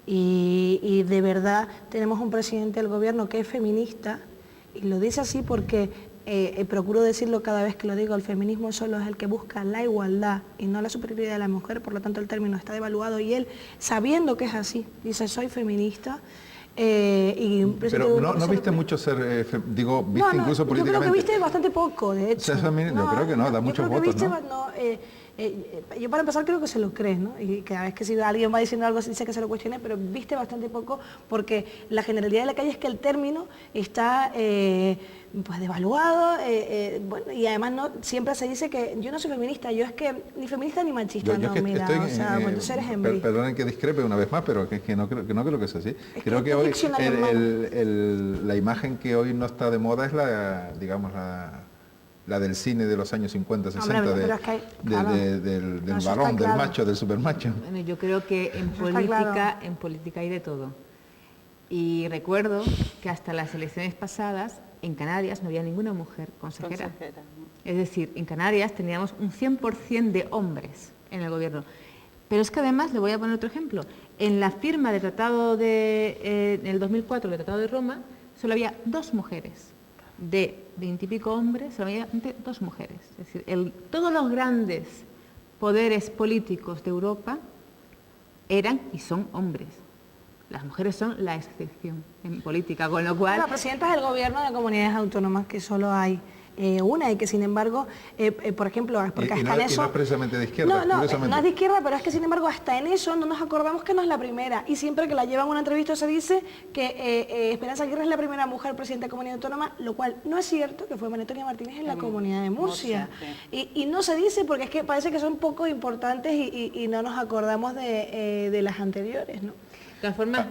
Y de verdad tenemos un presidente del gobierno que es feminista, y lo dice así porque procuro decirlo cada vez que lo digo, el feminismo solo es el que busca la igualdad y no la superioridad de la mujer, por lo tanto el término está devaluado y él, sabiendo que es así, dice soy feminista. Pero no viste mucho ser, digo, viste incluso políticamente. Yo creo que viste bastante poco, de hecho. Yo creo que no, da muchos votos, ¿no? Yo para empezar creo que se lo crees, ¿no? Y cada vez que si alguien va diciendo algo dice que se lo cuestione, pero viste bastante poco porque la generalidad de la calle es que el término está pues devaluado, bueno, y además no siempre se dice que yo no soy feminista, yo es que ni feminista ni machista, yo no, que mira, o sea, bueno, tú eres hembra. Perdonen que discrepe una vez más, pero que no creo que sea así. Creo que hoy la imagen que hoy no está de moda es la, digamos, la del cine de los años 50, 60, del varón, del macho, del supermacho. Bueno, yo creo que en política hay de todo. Y recuerdo que hasta las elecciones pasadas, en Canarias no había ninguna mujer consejera. Es decir, en Canarias teníamos un 100% de hombres en el gobierno. Pero es que además, le voy a poner otro ejemplo, en la firma del tratado en el 2004, del Tratado de Roma, solo había 2 mujeres. De 20 y pico hombres, solamente 2 mujeres. Es decir, todos los grandes poderes políticos de Europa eran y son hombres. Las mujeres son la excepción en política, con lo cual... La presidenta del gobierno de comunidades autónomas, que solo hay una, y que sin embargo, por ejemplo, porque hasta en eso... no es precisamente de izquierda. No es de izquierda, pero es que sin embargo hasta en eso no nos acordamos que no es la primera. Y siempre que la llevan a una entrevista se dice que Esperanza Aguirre es la primera mujer presidenta de comunidad autónoma, lo cual no es cierto, que fue María Antonia Martínez en la comunidad de Murcia. Y no se dice porque es que parece que son poco importantes y no nos acordamos de las anteriores, ¿no? De todas formas,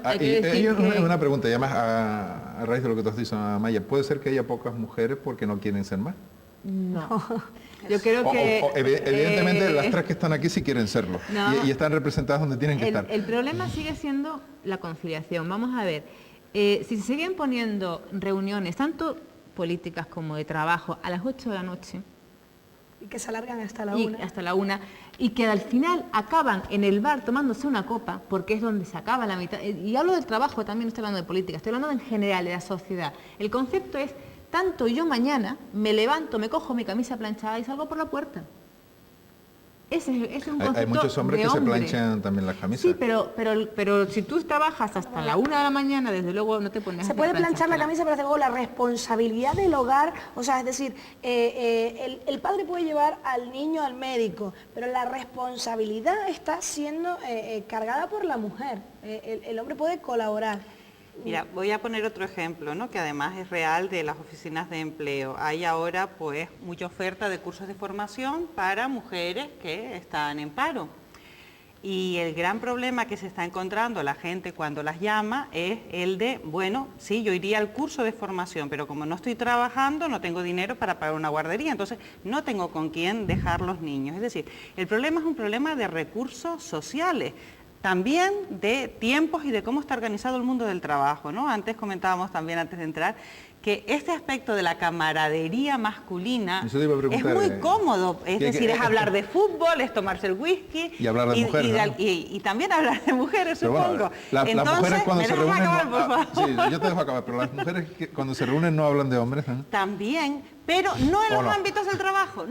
una pregunta, y además a raíz de lo que tú has dicho, Maya, ¿puede ser que haya pocas mujeres porque no quieren ser más? No. Yo creo que... evidentemente las 3 que están aquí sí quieren serlo, y están representadas donde tienen que estar. El problema sigue siendo la conciliación. Vamos a ver, si se siguen poniendo reuniones, tanto políticas como de trabajo, a las 8 de la noche, y que se alargan hasta la 1. Hasta la 1, y que al final acaban en el bar tomándose una copa, porque es donde se acaba la mitad. Y hablo del trabajo también, no estoy hablando de política, estoy hablando en general de la sociedad. El concepto es, tanto yo mañana me levanto, me cojo mi camisa planchada y salgo por la puerta. Ese es un concepto. Hay muchos hombres que se planchan también las camisas. Sí, pero si tú trabajas hasta la 1 de la mañana, desde luego no te pones... Se puede planchar la camisa, pero desde luego la responsabilidad del hogar, o sea, es decir, el padre puede llevar al niño al médico, pero la responsabilidad está siendo cargada por la mujer. El hombre puede colaborar. Mira, voy a poner otro ejemplo, ¿no? Que además es real de las oficinas de empleo. Hay ahora pues mucha oferta de cursos de formación para mujeres que están en paro. Y el gran problema que se está encontrando la gente cuando las llama es el de, bueno, sí, yo iría al curso de formación, pero como no estoy trabajando, no tengo dinero para pagar una guardería, entonces no tengo con quién dejar los niños. Es decir, el problema es un problema de recursos sociales. También de tiempos y de cómo está organizado el mundo del trabajo, ¿no? Antes comentábamos también, antes de entrar, que este aspecto de la camaradería masculina es muy cómodo, es decir, es hablar de fútbol, es tomarse el whisky y hablar de mujeres, ¿no? y también hablar de mujeres, pero supongo. Bueno, las mujeres cuando se reúnen sí, yo te dejo acabar, pero las mujeres cuando se reúnen no hablan de hombres, ¿eh? También, pero no en los ámbitos del trabajo,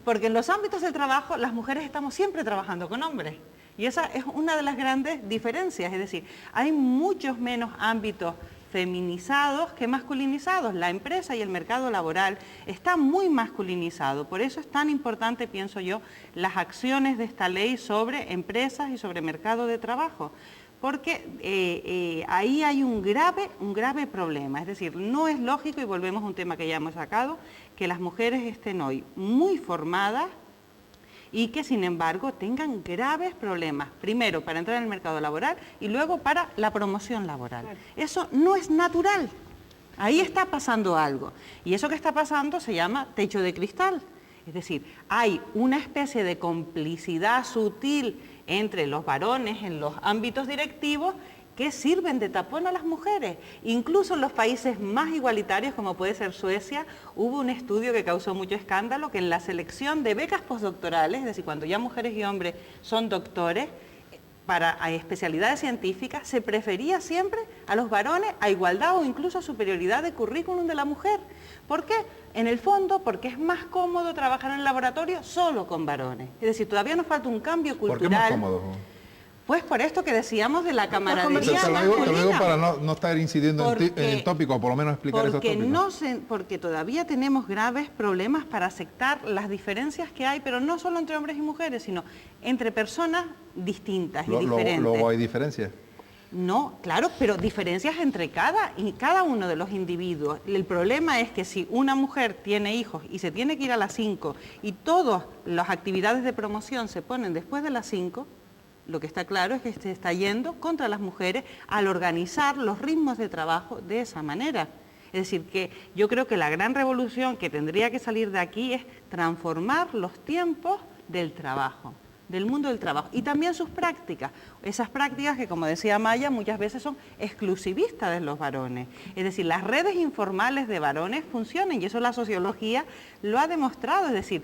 porque en los ámbitos del trabajo las mujeres estamos siempre trabajando con hombres. Y esa es una de las grandes diferencias, es decir, hay muchos menos ámbitos feminizados que masculinizados. La empresa y el mercado laboral está muy masculinizado. Por eso es tan importante, pienso yo, las acciones de esta ley sobre empresas y sobre mercado de trabajo. Porque ahí hay un grave problema. Es decir, no es lógico, y volvemos a un tema que ya hemos sacado, que las mujeres estén hoy muy formadas y que sin embargo tengan graves problemas, primero para entrar en el mercado laboral y luego para la promoción laboral. Claro. Eso no es natural, ahí está pasando algo, y eso que está pasando se llama techo de cristal, es decir, hay una especie de complicidad sutil entre los varones en los ámbitos directivos que sirven de tapón a las mujeres. Incluso en los países más igualitarios, como puede ser Suecia, hubo un estudio que causó mucho escándalo, que en la selección de becas postdoctorales, es decir, cuando ya mujeres y hombres son doctores, para especialidades científicas se prefería siempre a los varones a igualdad o incluso a superioridad de currículum de la mujer. ¿Por qué? En el fondo, porque es más cómodo trabajar en el laboratorio solo con varones. Es decir, todavía nos falta un cambio cultural. ¿Por qué más cómodo? Pues por esto que decíamos de la camaradería Te masculina. lo digo para no estar incidiendo en el tópico, o por lo menos explicar esos tópicos. Porque todavía tenemos graves problemas para aceptar las diferencias que hay, pero no solo entre hombres y mujeres, sino entre personas distintas y diferentes. ¿Luego hay diferencias? No, claro, pero diferencias entre cada uno de los individuos. El problema es que si una mujer tiene hijos y se tiene que ir a las 5 y todas las actividades de promoción se ponen después de las 5, lo que está claro es que se está yendo contra las mujeres al organizar los ritmos de trabajo de esa manera. Es decir, que yo creo que la gran revolución que tendría que salir de aquí es transformar los tiempos del trabajo, del mundo del trabajo, y también sus prácticas. Esas prácticas que, como decía Maya, muchas veces son exclusivistas de los varones. Es decir, las redes informales de varones funcionan, y eso la sociología lo ha demostrado. Es decir,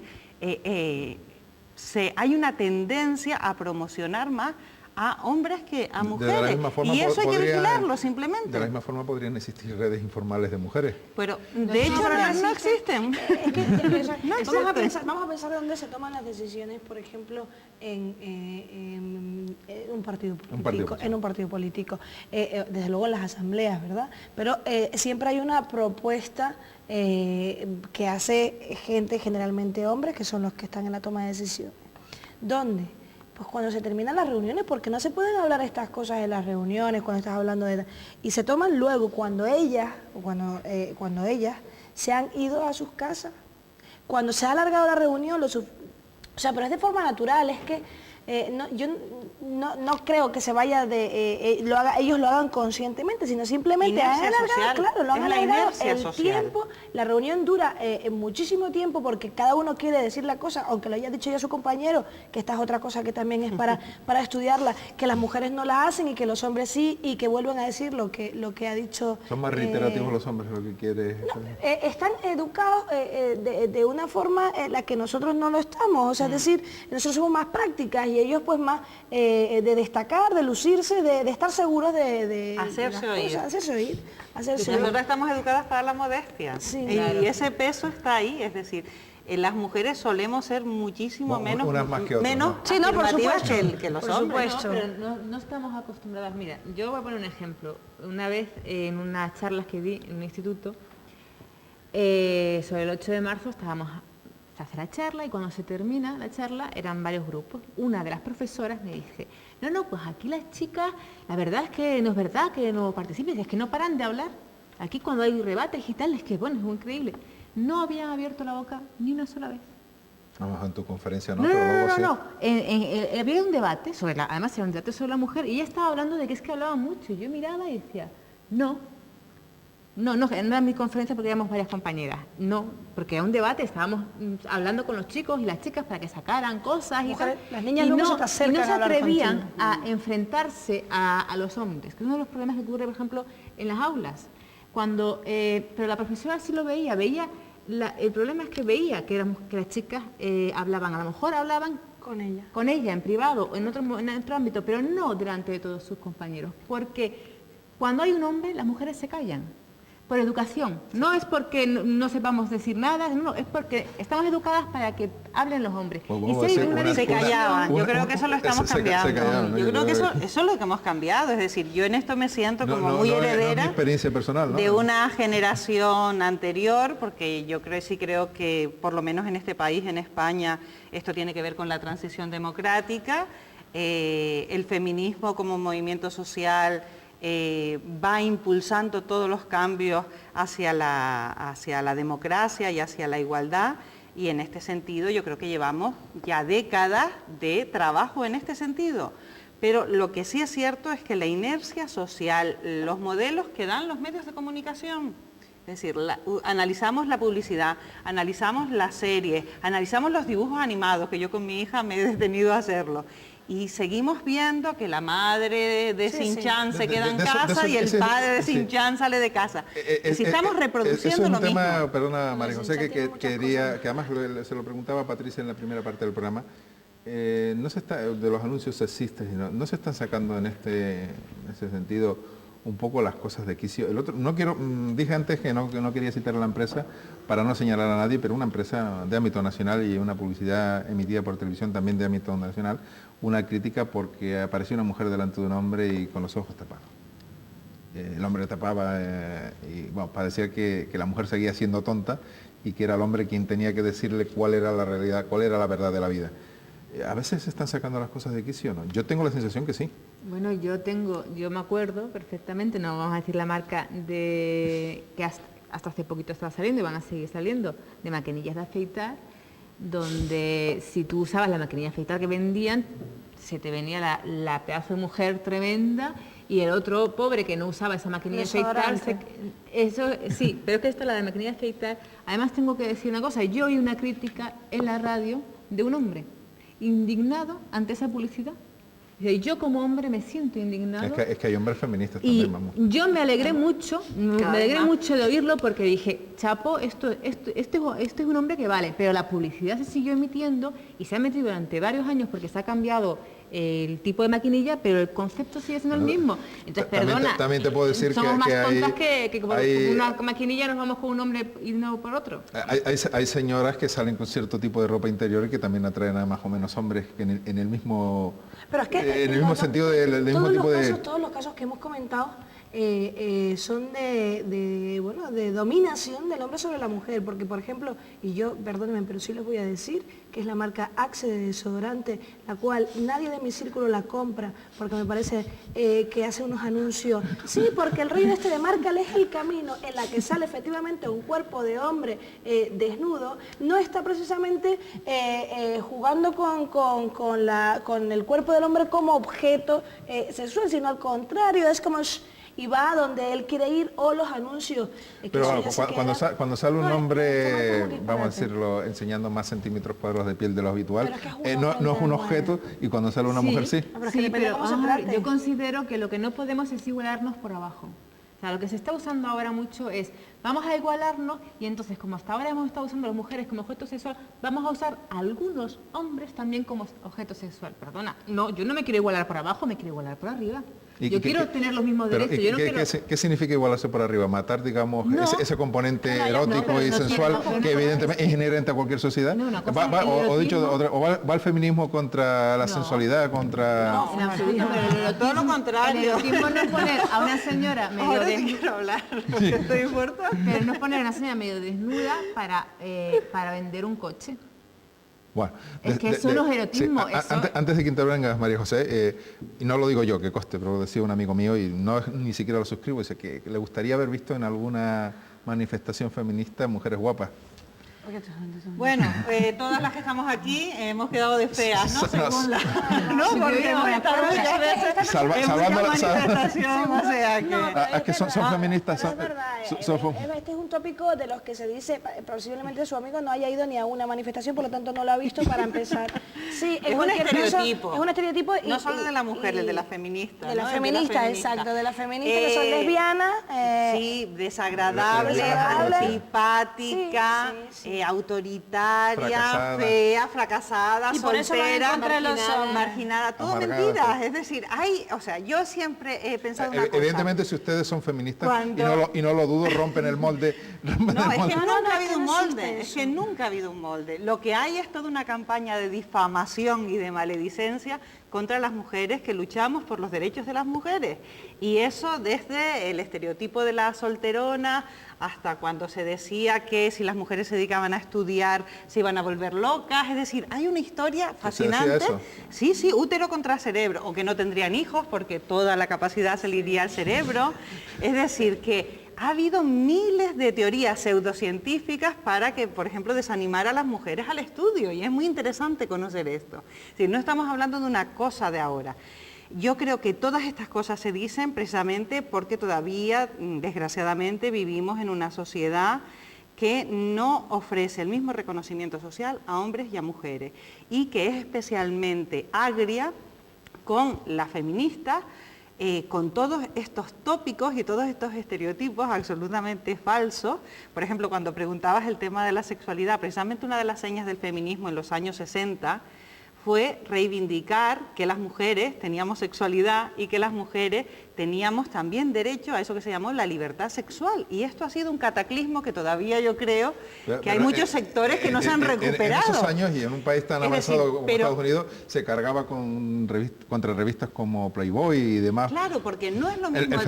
hay una tendencia a promocionar más a hombres que a mujeres, y eso hay que vigilarlo simplemente. De la misma forma podrían existir redes informales de mujeres. Pero de hecho no existen. Vamos a pensar dónde se toman las decisiones, por ejemplo, en un partido político, desde luego en las asambleas, ¿verdad? Pero siempre hay una propuesta que hace gente, generalmente hombres, que son los que están en la toma de decisiones. ¿Dónde? Pues cuando se terminan las reuniones, porque no se pueden hablar estas cosas en las reuniones, cuando estás hablando de... Y se toman luego cuando ellas se han ido a sus casas, cuando se ha alargado la reunión, pero es de forma natural, es que yo no creo que se vaya ellos lo hagan conscientemente, sino simplemente lo han alargado el tiempo. La reunión dura muchísimo tiempo porque cada uno quiere decir la cosa, aunque lo haya dicho ya su compañero, que esta es otra cosa que también es para estudiarla, que las mujeres no la hacen y que los hombres sí, y que vuelven a decir lo que ha dicho. Son más reiterativos los hombres, lo que quiere. Están educados de una forma en la que nosotros no lo estamos, o sea, es decir, nosotros somos más prácticas y ellos pues más de destacar, de lucirse, de estar seguros de hacerse oír. Nosotros estamos educadas para la modestia, sí, y claro. Ese peso está ahí, es decir, las mujeres solemos ser muchísimo menos, unas más que otras, menos ¿no? Sí, no, por afirmativas supuesto, que los por hombres. supuesto. No, pero no estamos acostumbradas. Mira, yo voy a poner un ejemplo. Una vez en unas charlas que di en un instituto, sobre el 8 de marzo se hace la charla, y cuando se termina la charla eran varios grupos. Una de las profesoras me dice: no, pues aquí las chicas, la verdad es que no es verdad que no participen, es que no paran de hablar. Aquí cuando hay rebates y tal, es que bueno, es muy increíble. No habían abierto la boca ni una sola vez. Vamos, en tu conferencia no, pero luego sí. No. Había un debate además era un debate sobre la mujer, y ella estaba hablando de que es que hablaba mucho, y yo miraba y decía, no era mi conferencia porque éramos varias compañeras, no, porque era un debate, estábamos hablando con los chicos y las chicas para que sacaran cosas y tal. Las niñas luego se te acercan y no se a hablar atrevían contigo. a enfrentarse a los hombres, que es uno de los problemas que ocurre, por ejemplo, en las aulas. Pero la profesora sí lo veía, el problema es que veía que las chicas hablaban, a lo mejor hablaban con ella en privado, en otro ámbito, pero no delante de todos sus compañeros, porque cuando hay un hombre, las mujeres se callan. Por educación, no es porque no sepamos decir nada, no, es porque estamos educadas para que hablen los hombres. Se callaban, yo creo que eso lo estamos cambiando. Yo creo que eso es lo que hemos cambiado, es decir, yo en esto me siento como muy heredera experiencia personal, ¿no? de una generación anterior, porque yo creo que por lo menos en este país, en España, esto tiene que ver con la transición democrática, el feminismo como movimiento social va impulsando todos los cambios hacia la democracia y hacia la igualdad, y en este sentido yo creo que llevamos ya décadas de trabajo en este sentido. Pero lo que sí es cierto es que la inercia social, los modelos que dan los medios de comunicación, es decir, analizamos la publicidad, analizamos las series, analizamos los dibujos animados, que yo con mi hija me he detenido a hacerlo, y seguimos viendo que la madre de Shin-Chan se queda en casa y el padre de Shin-Chan sale de casa. Si estamos reproduciendo lo mismo. Perdona, María José, que además se lo preguntaba a Patricia en la primera parte del programa, No se está, de los anuncios sexistas, no se están sacando en ese sentido un poco las cosas de quicio. El otro, no quiero, dije antes que no quería citar a la empresa para no señalar a nadie, pero una empresa de ámbito nacional y una publicidad emitida por televisión también de ámbito nacional, una crítica porque apareció una mujer delante de un hombre y con los ojos tapados. El hombre tapaba y bueno, parecía que la mujer seguía siendo tonta y que era el hombre quien tenía que decirle cuál era la realidad, cuál era la verdad de la vida. ¿A veces se están sacando las cosas de quicio o no? Yo tengo la sensación que sí. Bueno, yo me acuerdo perfectamente, no vamos a decir la marca, de que hasta hace poquito estaba saliendo y van a seguir saliendo, de maquinillas de afeitar, donde si tú usabas la maquinilla de afeitar que vendían, se te venía la pedazo de mujer tremenda y el otro pobre que no usaba esa maquinilla de afeitar. Eso sí, pero es que esta, la de maquinilla de afeitar, además tengo que decir una cosa, yo oí una crítica en la radio de un hombre indignado ante esa publicidad. Y yo como hombre me siento indignado. Es que hay hombres feministas también, vamos. Yo me alegré mucho de oírlo porque dije, chapo, esto es un hombre que vale, pero la publicidad se siguió emitiendo y se ha metido durante varios años porque se ha cambiado el tipo de maquinilla, pero el concepto sigue siendo el mismo. Entonces, perdona, también te puedo decir somos más tontas hay, que por una maquinilla nos vamos con un hombre y no por otro. Hay señoras que salen con cierto tipo de ropa interior y que también atraen a más o menos hombres que en el mismo, pero es que, en el mismo sentido del mismo tipo de... Todos los casos que hemos comentado son de dominación del hombre sobre la mujer, porque por ejemplo, y yo, perdónenme, pero sí les voy a decir que es la marca Axe de desodorante, la cual nadie de mi círculo la compra, porque me parece que hace unos anuncios, sí, porque el rollo este de marca es el camino, en la que sale efectivamente un cuerpo de hombre desnudo, no está precisamente jugando con el cuerpo del hombre como objeto sexual, sino al contrario, es como... y va donde él quiere ir o los anuncios. Pero cuando sale un hombre, vamos a decirlo, enseñando más centímetros cuadrados de piel de lo habitual, no es un objeto, y cuando sale una mujer sí. Yo considero que lo que no podemos es igualarnos por abajo. O sea, lo que se está usando ahora mucho es, vamos a igualarnos y entonces como hasta ahora hemos estado usando a las mujeres como objeto sexual, vamos a usar a algunos hombres también como objeto sexual. Perdona, no, yo no me quiero igualar por abajo, me quiero igualar por arriba. Yo quiero tener los mismos derechos. ¿Qué significa igualarse por arriba? ¿Matar, digamos, ese componente erótico y sensual que evidentemente es inherente a cualquier sociedad? ¿Va el feminismo contra la sensualidad, contra...? No, en absoluto, pero todo lo contrario. El erotismo no es poner a una señora medio desnuda, estoy muerta. Pero no es poner a una señora medio desnuda para vender un coche. Bueno, es que eso no es erotismo. Sí, antes de que intervengas, María José, y no lo digo yo, que coste, pero lo decía un amigo mío y ni siquiera lo suscribo, dice que le gustaría haber visto en alguna manifestación feminista mujeres guapas. Bueno, todas las que estamos aquí hemos quedado de feas, ¿no? Según la... No, porque hemos estado muchas veces en muchas manifestaciones, o sea que... Es que son feministas. Es verdad, este es un tópico de los que se dice, posiblemente su amigo no haya ido ni a una manifestación, por lo tanto no lo ha visto para empezar. Sí, es un estereotipo. Es un estereotipo. No solo de la mujer, el de la feminista. De la feminista, exacto, de la feminista que son lesbianas. Sí, desagradable, antipática, autoritaria, fea, fracasada, soltera, marginada, todo mentiras. Es decir, yo siempre he pensado una cosa. Evidentemente, si ustedes son feministas, y no lo dudo, rompen el molde. Es que nunca ha habido un molde, es que nunca ha habido un molde. Lo que hay es toda una campaña de difamación y de maledicencia contra las mujeres que luchamos por los derechos de las mujeres. Y eso desde el estereotipo de la solterona hasta cuando se decía que si las mujeres se dedicaban a estudiar se iban a volver locas. Es decir, hay una historia fascinante. Sí, útero contra cerebro, o que no tendrían hijos porque toda la capacidad se le iría al cerebro. Es decir, que ha habido miles de teorías pseudocientíficas para que, por ejemplo, desanimar a las mujeres al estudio, y es muy interesante conocer esto. Es decir, no estamos hablando de una cosa de ahora. Yo creo que todas estas cosas se dicen precisamente porque todavía, desgraciadamente, vivimos en una sociedad que no ofrece el mismo reconocimiento social a hombres y a mujeres, y que es especialmente agria con las feministas, con todos estos tópicos y todos estos estereotipos absolutamente falsos. Por ejemplo, cuando preguntabas el tema de la sexualidad, precisamente una de las señas del feminismo en los años 60 fue reivindicar que las mujeres teníamos sexualidad y que las mujeres teníamos también derecho a eso que se llamó la libertad sexual. Y esto ha sido un cataclismo que todavía yo creo que hay muchos sectores que no se han recuperado. En esos años y en un país tan avanzado como Estados Unidos se cargaba contra revistas como Playboy y demás. Claro, porque no es lo mismo. El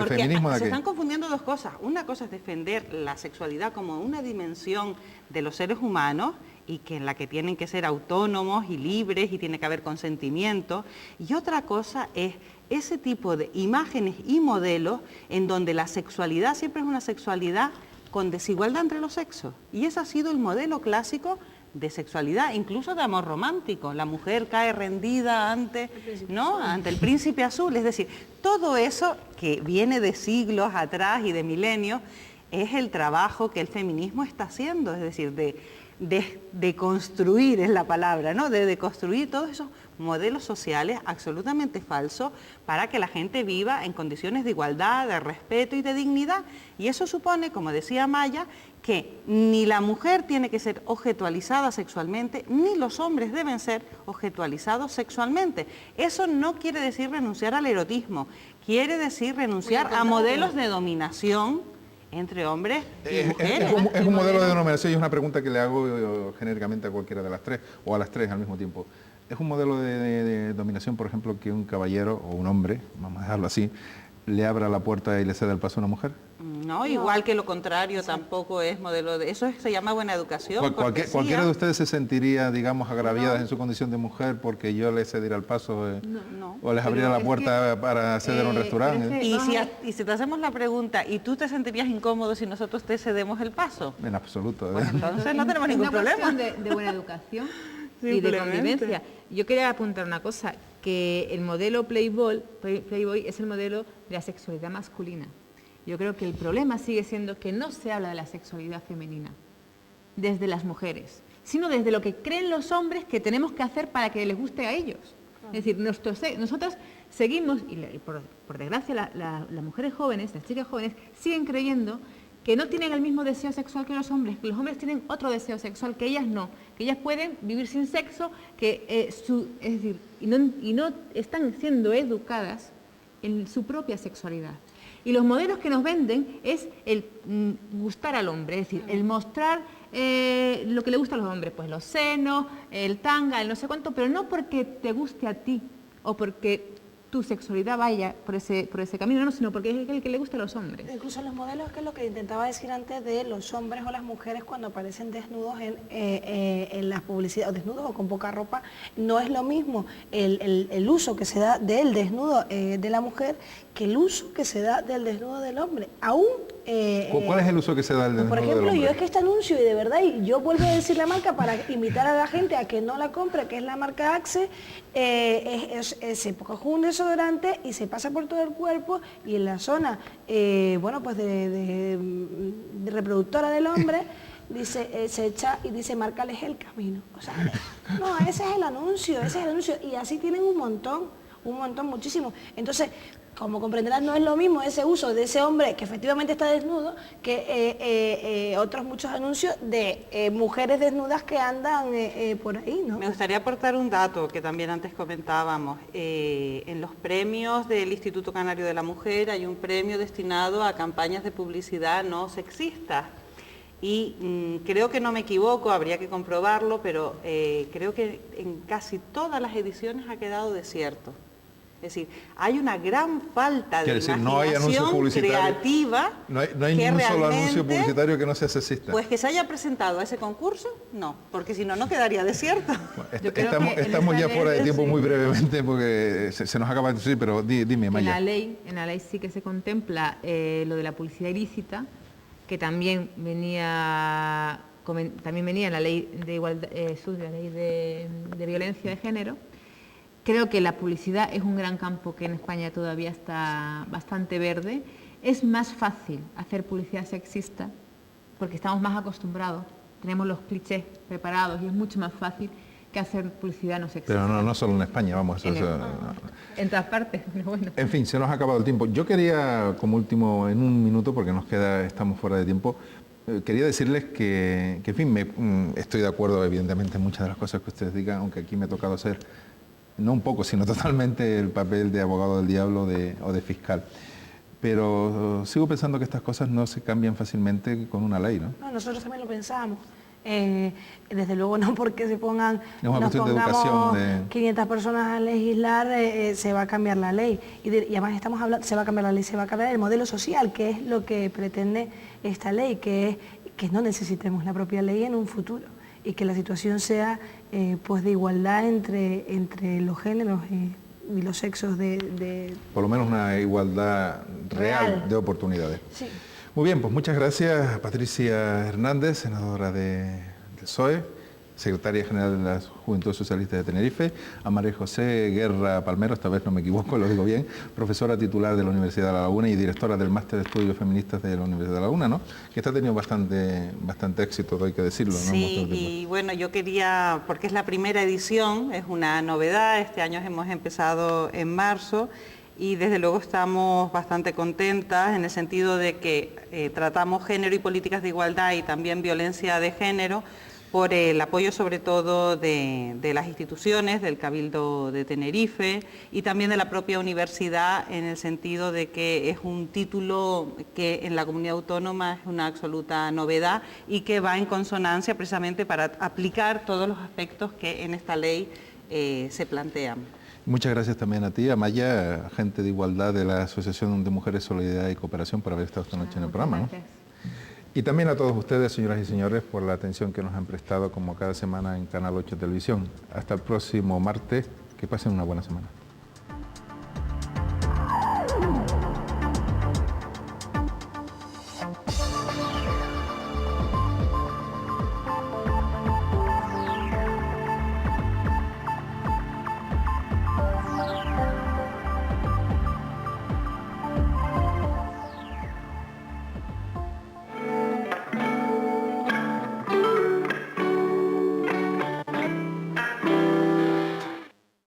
feminismo de se están confundiendo dos cosas. Una cosa es defender la sexualidad como una dimensión de los seres humanos y que en la que tienen que ser autónomos y libres y tiene que haber consentimiento. Y otra cosa es ese tipo de imágenes y modelos en donde la sexualidad siempre es una sexualidad con desigualdad entre los sexos. Y ese ha sido el modelo clásico de sexualidad, incluso de amor romántico. La mujer cae rendida ante el príncipe azul. Es decir, todo eso que viene de siglos atrás y de milenios es el trabajo que el feminismo está haciendo, es decir, de construir es la palabra, ¿no? De construir todos esos modelos sociales absolutamente falsos para que la gente viva en condiciones de igualdad, de respeto y de dignidad. Y eso supone, como decía Maya, que ni la mujer tiene que ser objetualizada sexualmente, ni los hombres deben ser objetualizados sexualmente. Eso no quiere decir renunciar al erotismo, quiere decir renunciar a modelos de dominación entre hombres y mujeres. Es un modelo de denominación y es una pregunta que le hago yo genéricamente a cualquiera de las tres o a las tres al mismo tiempo. Es un modelo de dominación, por ejemplo, que un caballero o un hombre, vamos a dejarlo así, le abra la puerta y le ceda el paso a una mujer. No, igual que lo contrario, tampoco es modelo de... Eso se llama buena educación. Cualquiera de ustedes se sentiría, digamos, agraviadas en su condición de mujer porque yo les cediera el paso o les abriera la puerta para acceder a un restaurante. Y si te hacemos la pregunta, ¿y tú te sentirías incómodo si nosotros te cedemos el paso? En absoluto. Pues entonces no tenemos ningún problema. De buena educación y de convivencia. Yo quería apuntar una cosa, que el modelo Playboy es el modelo de la sexualidad masculina. Yo creo que el problema sigue siendo que no se habla de la sexualidad femenina desde las mujeres, sino desde lo que creen los hombres que tenemos que hacer para que les guste a ellos. Es decir, nosotros seguimos, y por desgracia las mujeres jóvenes, las chicas jóvenes, siguen creyendo que no tienen el mismo deseo sexual que los hombres tienen otro deseo sexual que ellas no, que ellas pueden vivir sin sexo, y no están siendo educadas en su propia sexualidad. Y los modelos que nos venden es el gustar al hombre, es decir, el mostrar lo que le gusta a los hombres, pues los senos, el tanga, el no sé cuánto, pero no porque te guste a ti o porque tu sexualidad vaya por ese camino, no, sino porque es el que le gusta a los hombres. Incluso los modelos, que es lo que intentaba decir antes, de los hombres o las mujeres cuando aparecen desnudos en las publicidades, o desnudos o con poca ropa, no es lo mismo el uso que se da del desnudo de la mujer que el uso que se da del desnudo del hombre. Aún ¿cuál es el uso que se da del desnudo por ejemplo, del hombre? yo es que este anuncio, y de verdad, y yo vuelvo a decir la marca para invitar a la gente a que no la compre, que es la marca Axe, se coge un desodorante y se pasa por todo el cuerpo y en la zona, pues de reproductora del hombre, dice, se echa y dice, márcales el camino. O sea, no, ese es el anuncio, y así tienen un montón, muchísimo. Entonces, como comprenderás, no es lo mismo ese uso de ese hombre que efectivamente está desnudo que otros muchos anuncios de mujeres desnudas que andan por ahí, ¿no? Me gustaría aportar un dato que también antes comentábamos. En los premios del Instituto Canario de la Mujer hay un premio destinado a campañas de publicidad no sexistas. Y creo que no me equivoco, habría que comprobarlo, pero creo que en casi todas las ediciones ha quedado desierto. Es decir, hay una gran falta de imaginación creativa. No hay ni un solo anuncio publicitario que no sea sexista. Pues que se haya presentado a ese concurso, no, porque si no, no quedaría desierto. Bueno, estamos ya fuera de tiempo muy brevemente porque se nos acaba de decir, pero dime, Maya. En la ley sí que se contempla lo de la publicidad ilícita, que también venía en la ley de igualdad, la ley de violencia de género. Creo que la publicidad es un gran campo que en España todavía está bastante verde. Es más fácil hacer publicidad sexista porque estamos más acostumbrados, tenemos los clichés preparados y es mucho más fácil que hacer publicidad no sexista. Pero no solo en España, vamos. En todas partes, pero bueno. En fin, se nos ha acabado el tiempo. Yo quería, como último, en un minuto, porque estamos fuera de tiempo, quería decirles que en fin, estoy de acuerdo evidentemente en muchas de las cosas que ustedes digan, aunque aquí me ha tocado hacer, no un poco, sino totalmente el papel de abogado del diablo o de fiscal. Pero sigo pensando que estas cosas no se cambian fácilmente con una ley, ¿no? No, nosotros también lo pensamos. Desde luego no porque se pongan, Es una nos cuestión de pongamos educación, 500 personas a legislar, se va a cambiar la ley. Y además estamos hablando, se va a cambiar la ley, se va a cambiar el modelo social, que es lo que pretende esta ley, que no necesitemos la propia ley en un futuro y que la situación sea pues de igualdad entre los géneros y los sexos Por lo menos una igualdad real de oportunidades. Sí. Muy bien, pues muchas gracias a Patricia Hernández, senadora del PSOE, secretaria general de la Juventud Socialista de Tenerife, a María José Guerra Palmero, esta vez no me equivoco, lo digo bien, profesora titular de la Universidad de La Laguna y directora del Máster de Estudios Feministas de la Universidad de La Laguna, ¿no? Que está teniendo bastante éxito, hay que decirlo, ¿no? Sí, y bueno, yo quería, porque es la primera edición, es una novedad, este año hemos empezado en marzo, y desde luego estamos bastante contentas en el sentido de que tratamos género y políticas de igualdad y también violencia de género por el apoyo sobre todo de las instituciones, del Cabildo de Tenerife y también de la propia universidad, en el sentido de que es un título que en la comunidad autónoma es una absoluta novedad y que va en consonancia precisamente para aplicar todos los aspectos que en esta ley se plantean. Muchas gracias también a ti, Amaya, agente de igualdad de la Asociación de Mujeres Solidaridad y Cooperación, por haber estado esta noche en el programa, ¿no? Y también a todos ustedes, señoras y señores, por la atención que nos han prestado como cada semana en Canal 8 Televisión. Hasta el próximo martes, que pasen una buena semana.